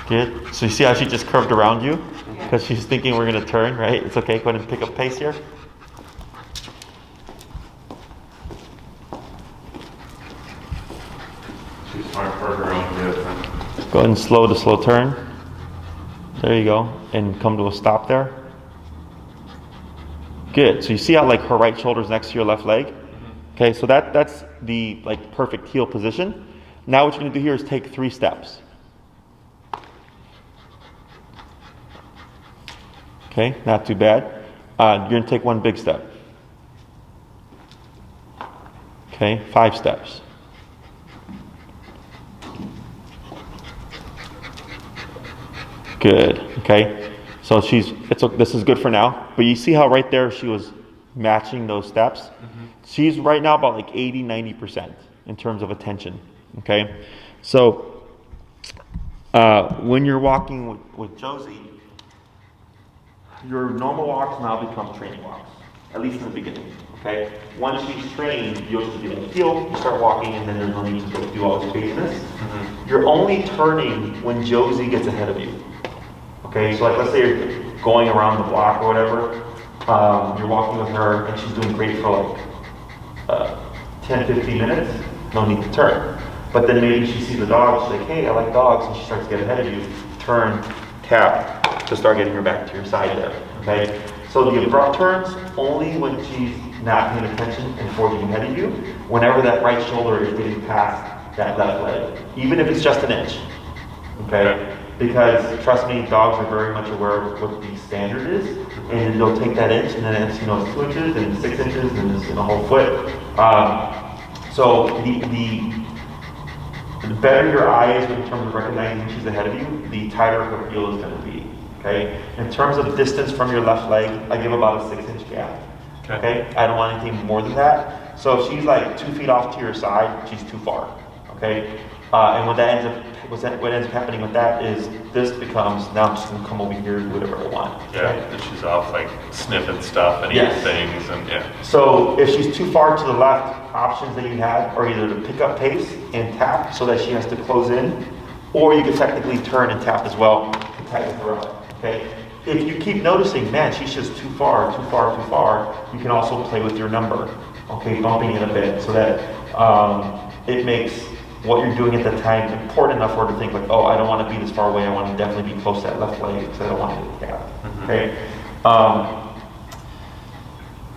Good, so you see how she just curved around you? Because she's thinking we're gonna turn, right? It's okay, go ahead and pick up pace here. She's smart for her own good. Go ahead and slow the slow turn. There you go, and come to a stop there. Good. So you see how like her right shoulder is next to your left leg? Okay, so that's the like perfect heel position. Now what you're gonna do here is take 3 steps. Okay, not too bad. You're gonna take 1 big step. Okay, 5 steps. Good. Okay. So this is good for now, but you see how right there she was matching those steps? She's right now about like 80-90% in terms of attention. Okay. So when you're walking with Josie, your normal walks now become training walks, at least in the beginning. Okay. Once she's trained, you'll just be like heel, you start walking, and then there's no need to do all this craziness. You're only turning when Josie gets ahead of you. Okay, so like let's say you're going around the block or whatever, you're walking with her and she's doing great for like 10, 15 minutes, no need to turn. But then maybe she sees the dog, she's like, hey, I like dogs, and she starts to get ahead of you, turn, tap, to start getting her back to your side there, okay? So the abrupt turns, only when she's not paying attention and forging ahead of you, whenever that right shoulder is getting past that left leg, even if it's just an inch, okay? Because trust me, dogs are very much aware of what the standard is, and they'll take that inch, and then it's, you know, it's 2 inches, and 6 inches, and it's, you know, a whole foot. So the better your eye is in terms of recognizing she's ahead of you, the tighter her heel is going to be. Okay. In terms of distance from your left leg, I give about a 6-inch gap. Okay. I don't want anything more than that. So if she's like 2 feet off to your side, she's too far. Okay. And what ends up happening with that is this becomes, now I'm just going to come over here and do whatever I want. Yeah, okay? and she's off like sniffing stuff and eating things and yeah. So if she's too far to the left, options that you have are either to pick up pace and tap so that she has to close in, or you can technically turn and tap as well to tighten her up. Okay. If you keep noticing, man, she's just too far, you can also play with your number. Okay, bumping it a bit so that it makes what you're doing at the time important enough for her to think like, oh, I don't want to be this far away. I want to definitely be close to that left leg because I don't want to hit the gap. Okay.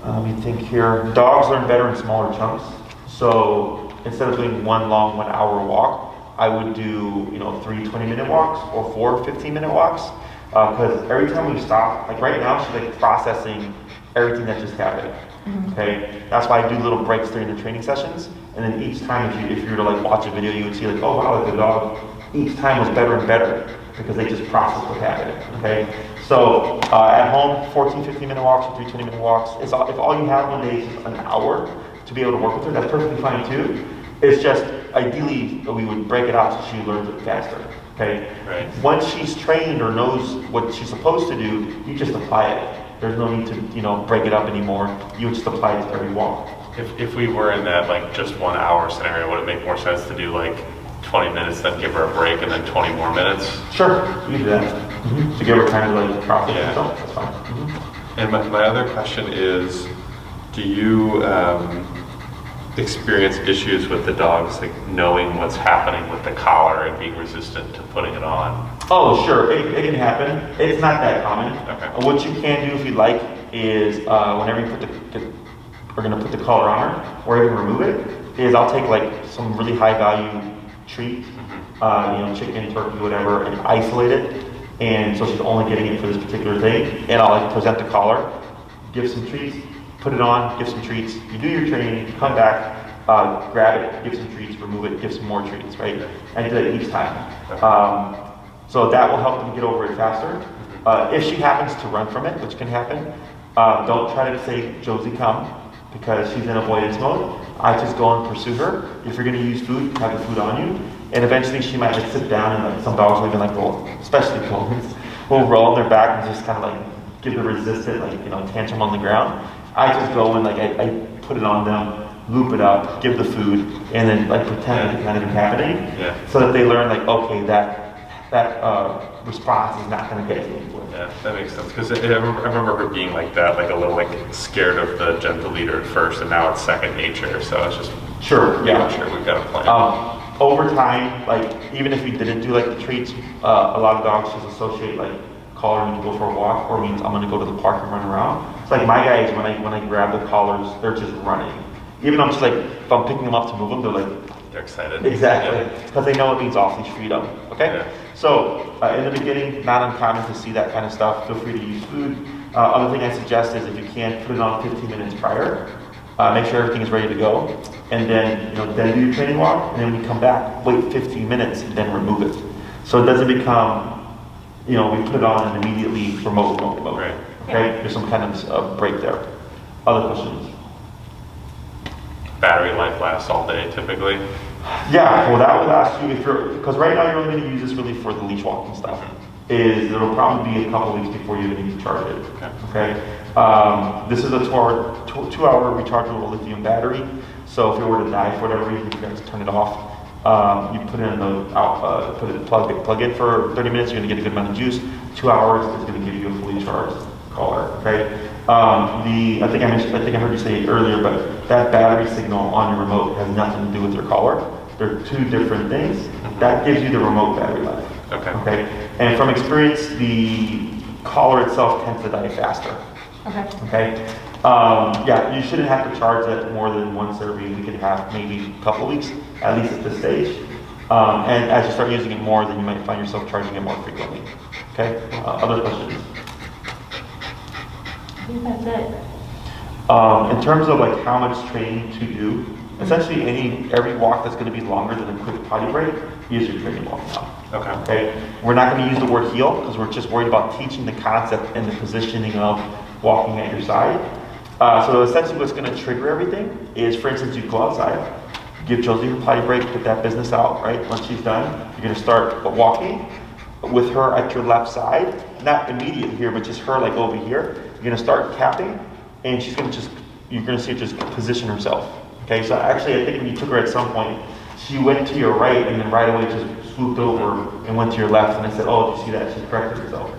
Let me think here. Dogs learn better in smaller chunks. So instead of doing one long 1 hour walk, I would do, you know, 3 20-minute walks or 4 15-minute walks. Because every time we stop, like right now, she's like processing everything that just happened. Okay, that's why I do little breaks during the training sessions, and then each time, if you were to like watch a video, you would see like, oh wow, like the dog each time was better and better because they just processed what happened. Okay, so at home, 14 15-minute walks or 3 20-minute walks. If all you have one day is an hour to be able to work with her, that's perfectly fine too. It's just ideally we would break it out so she learns it faster. Okay, right. Once she's trained or knows what she's supposed to do, you just apply it. There's no need to, you know, break it up anymore. You would just apply it to every walk. If we were in that like just 1 hour scenario, would it make more sense to do like 20 minutes, then give her a break, and then 20 more minutes? Sure, you do that. To give her time to like process herself, that's fine. And my other question is, do you experience issues with the dogs like knowing what's happening with the collar and being resistant to putting it on? Oh, sure, it can happen. It's not that common. Okay. What you can do if you'd like is whenever you we're going to put the collar on her, or even remove it, is I'll take like some really high value treat, you know, chicken, turkey, whatever, and isolate it. And so she's only getting it for this particular thing. And I'll like present the collar, give some treats, put it on, give some treats. You do your training, you come back, grab it, give some treats, remove it, give some more treats, right? And do that each time. So that will help them get over it faster. If she happens to run from it, which can happen, don't try to say, Josie, come, because she's in avoidance mode. I just go and pursue her. If you're going to use food, have the food on you. And eventually she might like sit down and like some dogs will even like roll, especially Colton's, will roll on their back and just kind of like give the resistant, like, you know, tantrum on the ground. I just go and like I put it on them, loop it up, give the food, and then like pretend like it's not even happening, so that they learn like, okay, that response is not going to get anything. Yeah, that makes sense. Because I remember her being like that, like a little like scared of the gentle leader at first, and now it's second nature. So it's just sure we've got a plan. Over time, like even if we didn't do like the treats, a lot of dogs just associate like collar means go for a walk, or means I'm going to go to the park and run around. It's like my guys, when I grab the collars, they're just running. Even though I'm just like, if I'm picking them up to move them, they're like, they're excited. Exactly, because they know it means off-leash freedom. Okay, yeah. So in the beginning, not uncommon to see that kind of stuff. Feel free to use food. Other thing I suggest is if you can, put it on 15 minutes prior. Make sure everything is ready to go, and then then do your training walk, and then when you come back, wait 15 minutes, and then remove it. So it doesn't become, we put it on and immediately remote mode. Right. Okay, there's some kind of break there. Other questions? Battery life lasts all day typically. Yeah, well that would last you because right now you're only going to use this really for the leash walking stuff. It'll probably be a couple weeks before you even need to charge it. Okay. This is a 2-hour rechargeable lithium battery. So if it were to die for whatever reason, you can just turn it off. You put it in plug in for 30 minutes. You're going to get a good amount of juice. 2 hours is going to give you a fully charged collar. Okay. I think I heard you say earlier, but that battery signal on your remote has nothing to do with your collar. They're two different things. That gives you the remote battery life. Okay. Okay. And from experience, the collar itself tends to die faster. Okay. Okay. Yeah, you shouldn't have to charge it more than once every week and a half, maybe a couple weeks, at least at this stage. And as you start using it more, then you might find yourself charging it more frequently. Okay. Other questions? I think that's it. In terms of like how much training to do, essentially every walk that's going to be longer than a quick potty break is your training walk now. Okay. We're not going to use the word heel because we're just worried about teaching the concept and the positioning of walking at your side. So essentially what's going to trigger everything is, for instance, you go outside, give Josie her potty break, put that business out, right? Once she's done, you're going to start walking with her at your left side, not immediate here, but just her like over here. You're going to start tapping, and you're going to see her just position herself. Okay, so actually I think when you took her at some point, she went to your right and then right away just swooped over and went to your left, and I said, oh, did you see that? She corrected herself.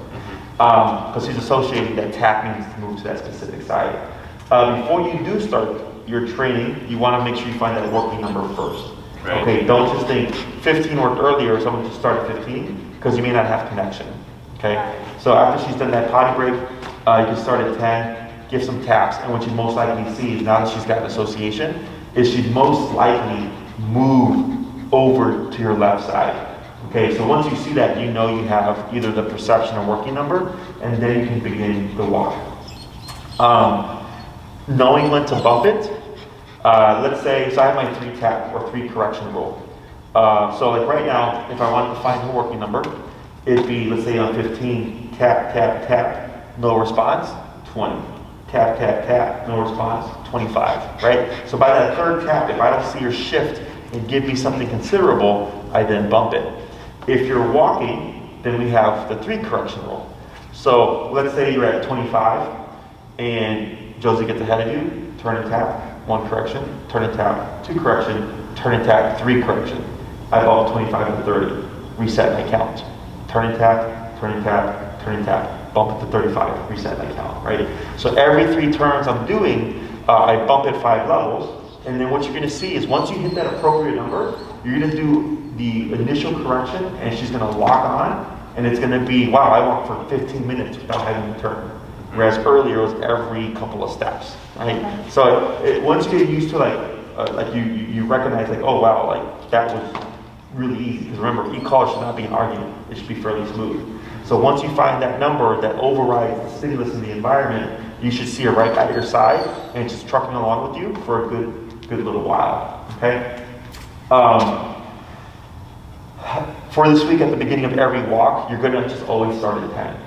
Because she's associating that tap means to move to that specific side. Before you do start your training, you want to make sure you find that working number first. Right. Okay, don't just think 15 worked earlier, someone just start at 15, because you may not have connection. Okay, so after she's done that potty break, you can start at 10, give some taps, and what you most likely see is now that she's got an association, is she'd most likely move over to your left side. Okay, so once you see that, you know you have either the perception or working number, and then you can begin the walk. Knowing when to bump it, let's say, so I have my 3 tap or 3 correction rule. So like right now, if I wanted to find her working number, it'd be, let's say on 15, tap, tap, tap, no response, 20. Tap, tap, tap, no response, 25, right? So by that 3rd tap, if I don't see her shift and give me something considerable, I then bump it. If you're walking, then we have the 3 correction rule. So let's say you're at 25 and Josie gets ahead of you, turn and tap, 1 correction, turn and tap, 2 correction, turn and tap, 3 correction. I bump 25 to 30, reset my count. Turn and tap, turn and tap, turn and tap, bump it to 35, reset my count, right? So every 3 turns I'm doing, I bump it 5 levels, and then what you're gonna see is once you hit that appropriate number, you're gonna do the initial correction, and she's gonna lock on, and it's gonna be, wow, I walked for 15 minutes without having to turn. Whereas earlier it was every couple of steps, right? Okay. So once you get used to like you recognize like, oh wow, like that was really easy. Because remember, e-collar should not be an argument. It should be fairly smooth. So once you find that number that overrides the stimulus in the environment, you should see her right at your side and it's just trucking along with you for a good little while, okay? For this week, at the beginning of every walk, you're gonna just always start at 10.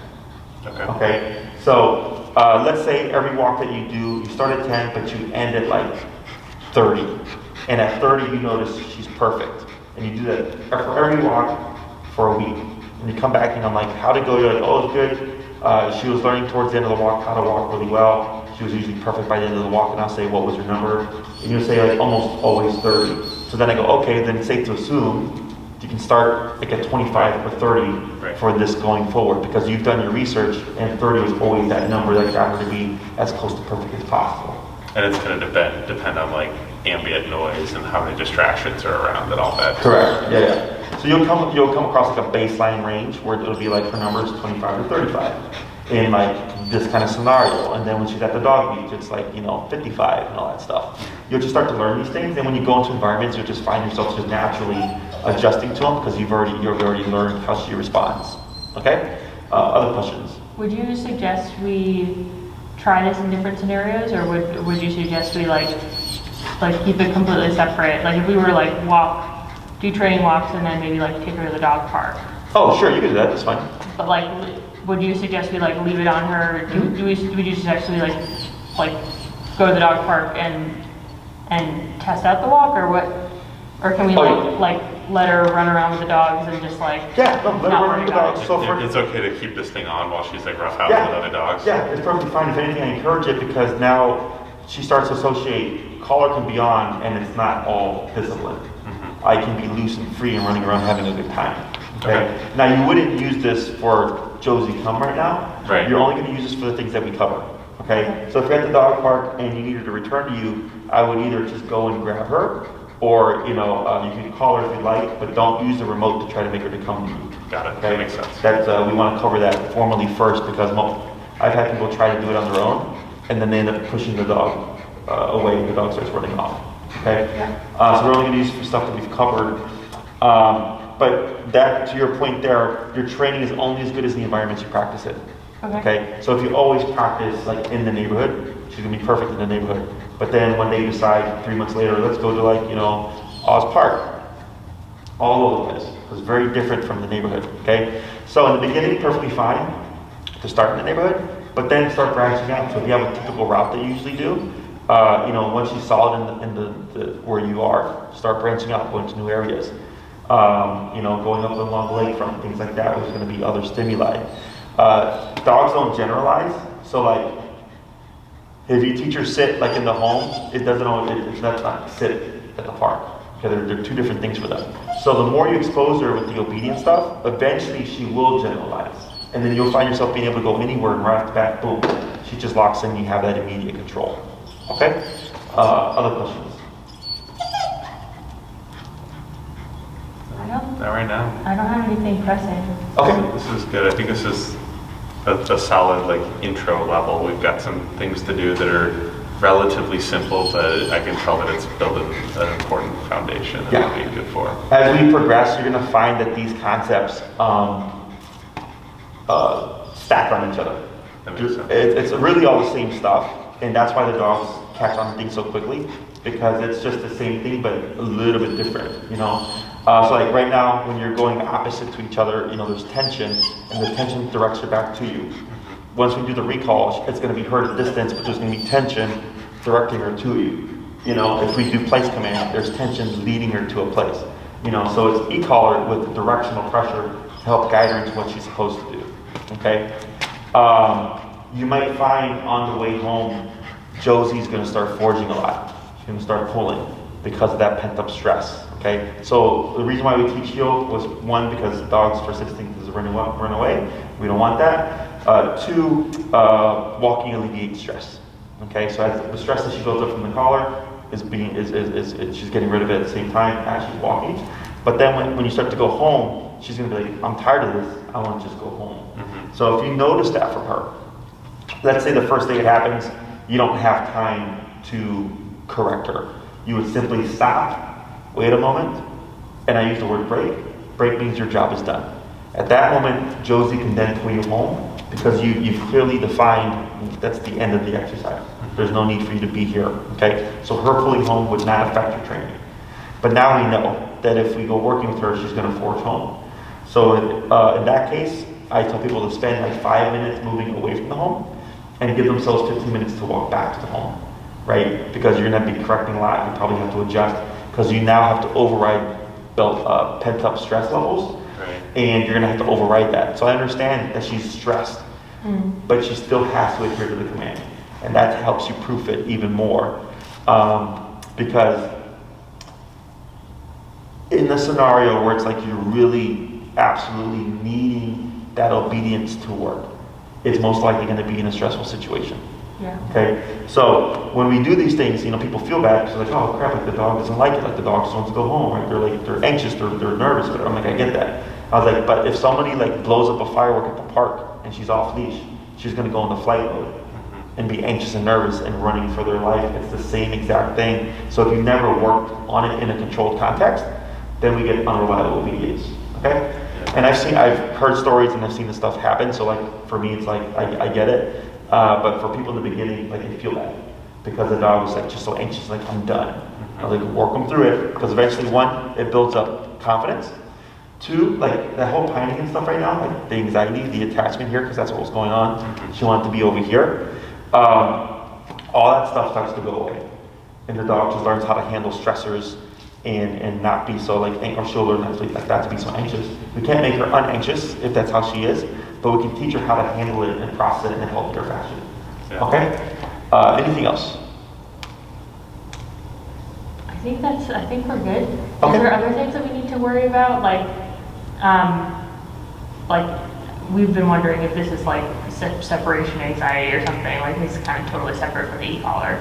Okay? So let's say every walk that you do, you start at 10, but you end at like 30. And at 30, you notice she's perfect. And you do that for every walk for a week. And you come back and I'm like, how'd it go? You're like, oh, it's good. She was learning towards the end of the walk how to walk really well. She was usually perfect by the end of the walk. And I'll say, what was your number? And you'll say like almost always 30. So then I go, okay, then it's safe to assume you can start like at 25 or 30 for this going forward, because you've done your research and 30 is always that number that got her to be as close to perfect as possible. And it's going to depend on like ambient noise and how many distractions are around and all that. Correct. Yeah. So you'll come across like a baseline range where it'll be like her numbers 25 to 35 in like this kind of scenario, and then when she's at the dog beach, it's like 55 and all that stuff. You'll just start to learn these things, and when you go into environments, you'll just find yourself just naturally adjusting to them because you've already learned how she responds. Okay. Other questions? Would you suggest we try this in different scenarios, or would you suggest we like keep it completely separate? Like if we were to like do training walks and then maybe like take her to the dog park. Oh, sure, you can do that. That's fine. But like, would you suggest we like leave it on her? Would you suggest we like go to the dog park and test out the walk, or what? Or can we let her run around with the dogs and just like let her run with the dogs. So it's okay to keep this thing on while she's like roughhousing with other dogs. Yeah, it's perfectly fine. If anything, I encourage it because now she starts to associate. Collar can be on, and it's not all discipline. I can be loose and free and running around having a good time. Okay. Now you wouldn't use this for Josie come right now. Right. You're only going to use this for the things that we cover. Okay? So if you're at the dog park and you need her to return to you, I would either just go and grab her, or you can call her if you'd like, but don't use the remote to try to make her to come to you. Got it. Okay? That makes sense. That's, we want to cover that formally first, because I've had people try to do it on their own, and then they end up pushing the dog away and the dog starts running off. Okay? So we're only going to use it for stuff that we've covered. But that, to your point there, your training is only as good as the environments you practice in. Okay? So if you always practice like in the neighborhood, she's going to be perfect in the neighborhood. But then when they decide 3 months later, let's go to Oz Park, all over the place. It's very different from the neighborhood. Okay? So in the beginning, perfectly fine to start in the neighborhood, but then start branching out. So if you have a typical route that you usually do, once you saw it in the where you are, start branching out, going to new areas. Going up along the lakefront, things like that, there's going to be other stimuli. Dogs don't generalize, so like, if you teach her sit like in the home, it doesn't always, it's not sit at the park. Okay, they're two different things for them. So the more you expose her with the obedience stuff, eventually she will generalize. And then you'll find yourself being able to go anywhere, and right off the bat, boom, she just locks in, you have that immediate control. Okay? Other questions? Not right now. I don't have anything pressing. Okay. This is good. I think this is a solid intro level. We've got some things to do that are relatively simple, but I can tell that it's building an important foundation that it'll be good for. As we progress, you're going to find that these concepts stack on each other. That makes sense. It's really all the same stuff, and that's why the dogs catch on to things so quickly, because it's just the same thing but a little bit different. So like right now, when you're going opposite to each other, there's tension, and the tension directs her back to you. Once we do the recall, it's going to be her at a distance, but there's going to be tension directing her to you. If we do place command, there's tension leading her to a place. So it's e-collar with directional pressure to help guide her into what she's supposed to do. Okay? You might find on the way home, Josie's going to start forging a lot. She's going to start pulling because of that pent-up stress. Okay? So the reason why we teach heel was, one, because dogs' first instinct is to run away. We don't want that. Two, walking alleviates stress. Okay? So as the stress that she builds up from the collar is she's getting rid of it at the same time as she's walking. But then when you start to go home, she's going to be like, I'm tired of this. I want to just go home. So if you notice that from her, let's say the first thing that happens, you don't have time to correct her. You would simply stop, wait a moment, and I use the word break. Break means your job is done. At that moment, Josie can then pull you home, because you've clearly defined that's the end of the exercise. There's no need for you to be here. Okay? So her pulling home would not affect your training. But now we know that if we go working with her, she's going to forge home. So in that case, I tell people to spend like 5 minutes moving away from the home and give themselves 15 minutes to walk back to the home, right? Because you're going to be correcting a lot. You probably have to adjust because you now have to override pent-up stress levels, right? And you're going to have to override that. So I understand that she's stressed, but she still has to adhere to the command. And that helps you proof it even more, because in the scenario where it's like you're really absolutely needing that obedience to work, it's most likely going to be in a stressful situation. Yeah. Okay. So when we do these things, people feel bad because they're like, oh crap, like the dog doesn't like it, like the dog just wants to go home, right? They're anxious, they're nervous. But I'm like, I get that. I was like, but if somebody blows up a firework at the park and she's off leash, she's going to go into flight mode and be anxious and nervous and running for their life. It's the same exact thing. So if you never worked on it in a controlled context, then we get unreliable obedience. Okay? And I've heard stories and I've seen this stuff happen. So for me, it's I get it. But for people in the beginning, they feel bad because the dog was just so anxious, I'm done. I was work them through it, because eventually, one, it builds up confidence. Two, that whole pining and stuff right now, the anxiety, the attachment here, because that's what was going on. She wanted to be over here. All that stuff starts to go away, and the dog just learns how to handle stressors and not be so or she'll learn not to be so anxious. We can't make her unanxious if that's how she is, but we can teach her how to handle it and process it in a healthier fashion. Yeah. Okay? Anything else? I think we're good. Okay. Is there other things that we need to worry about? we've been wondering if this is like separation anxiety or something, like this is kind of totally separate from the e-collar.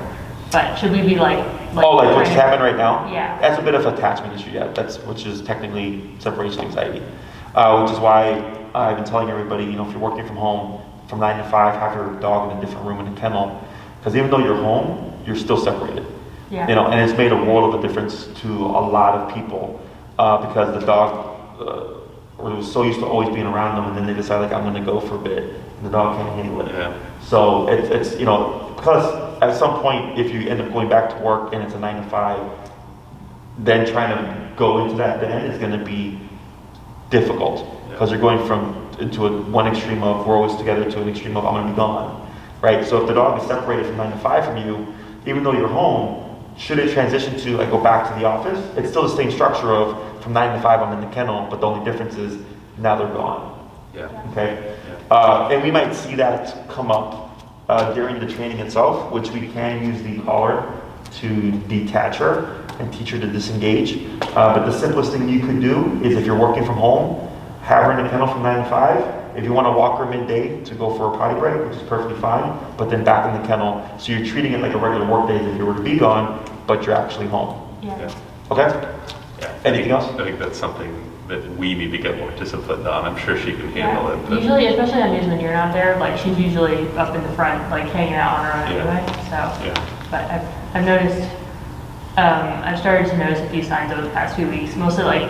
But should we be like Oh, like what's trying to- happening right now? Yeah. That's a bit of attachment issue, yeah. Which is technically separation anxiety. Which is why I've been telling everybody, you know, if you're working from home from 9 to 5, have your dog in a different room in a kennel. Because even though you're home, you're still separated. Yeah. You know, and it's made a world of a difference to a lot of people because the dog was so used to always being around them, and then they decide like I'm going to go for a bit, and the dog can't handle it. Yeah. So it's you know, plus at some point if you end up going back to work and it's a 9 to 5, then trying to go into that then is going to be difficult because you're going into one extreme of we're always together to an extreme of I'm going to be gone, right? So if the dog is separated from 9 to 5 from you, even though you're home, should it transition to like go back to the office, it's still the same structure of from 9 to 5 I'm in the kennel, but the only difference is now they're gone. Yeah. Okay, and we might see that come up during the training itself, which we can use the collar to detach her and teach her to disengage. But the simplest thing you could do is if you're working from home, have her in the kennel from 9 to 5. If you want to walk her midday to go for a potty break, which is perfectly fine, but then back in the kennel. So you're treating it like a regular work day as if you were to be gone, but you're actually home. Yeah. Okay? Yeah. Anything else? I think that's something that we need to get more disciplined on. I'm sure she can handle it. But Usually, especially on days when you're not there, like she's usually up in the front, like hanging out on her own Yeah. anyway. So, yeah. but I've noticed, I've started to notice a few signs over the past few weeks. Mostly like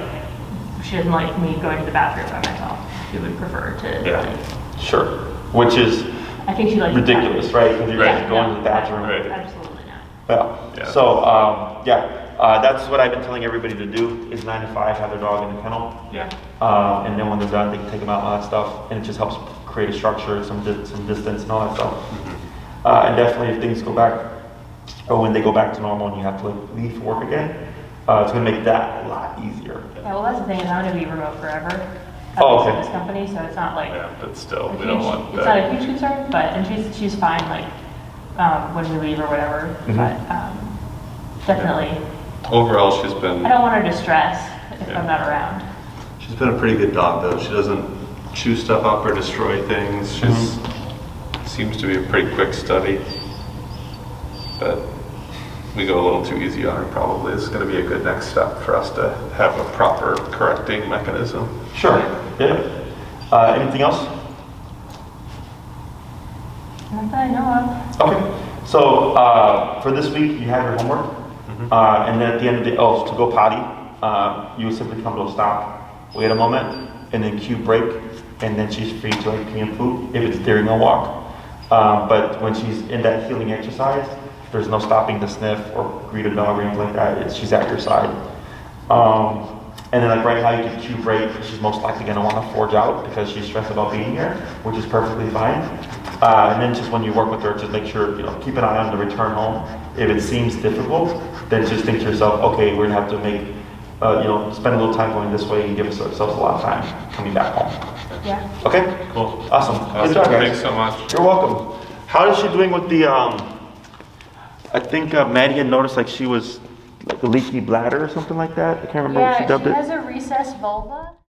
she doesn't like me going to the bathroom by myself. She would prefer to. Yeah. Like, Sure. Which is I think she likes the ridiculous, right? Because you're Right. just going to the bathroom. Right. Absolutely not. Yeah. Yeah. So, that's what I've been telling everybody to do is 9 to 5, have their dog in the kennel. Yeah. And then when they're done, they can take them out and all that stuff. And it just helps create a structure, some distance and all that stuff. And definitely if things go back, or when they go back to normal and you have to like leave for work again, it's going to make that a lot easier. Yeah. Well, that's the thing is I'm gonna be remote forever. Oh, At okay. this company, so it's not like. Yeah, but still, a we don't huge- want It's not that. a huge concern, but, and she's fine, like, when we leave or whatever, Mhm. but, definitely, Overall, she's been, I don't want her to stress if Yeah. I'm not around. She's been a pretty good dog, though. She doesn't chew stuff up or destroy things. She's seems to be a pretty quick study. But we go a little too easy on her probably. It's going to be a good next step for us to have a proper correcting mechanism. Sure. Yeah. Anything else? Not that I know of. Okay. So for this week, you have your homework. And then at the end of the day, to go potty, you would simply come to a stop, wait a moment, and then cue break, and then she's free to like pee and poop if it's during a walk. But when she's in that healing exercise, there's no stopping to sniff or greet a dog or anything like that. She's at your side. And then like right now you can cue break. She's most likely going to want to forge out because she's stressed about being here, which is perfectly fine. And then just when you work with her, just make sure, keep an eye on the return home. If it seems difficult, then just think to yourself, okay, we're gonna have to make, spend a little time going this way and give ourselves a lot of time coming back home. Yeah. Okay? Cool. Awesome. Good job, guys. Thanks so much. You're welcome. How is she doing with the, I think Maddie had noticed like she was like a leaky bladder or something like that. I can't remember what she Yeah, dubbed she it. has a recessed vulva.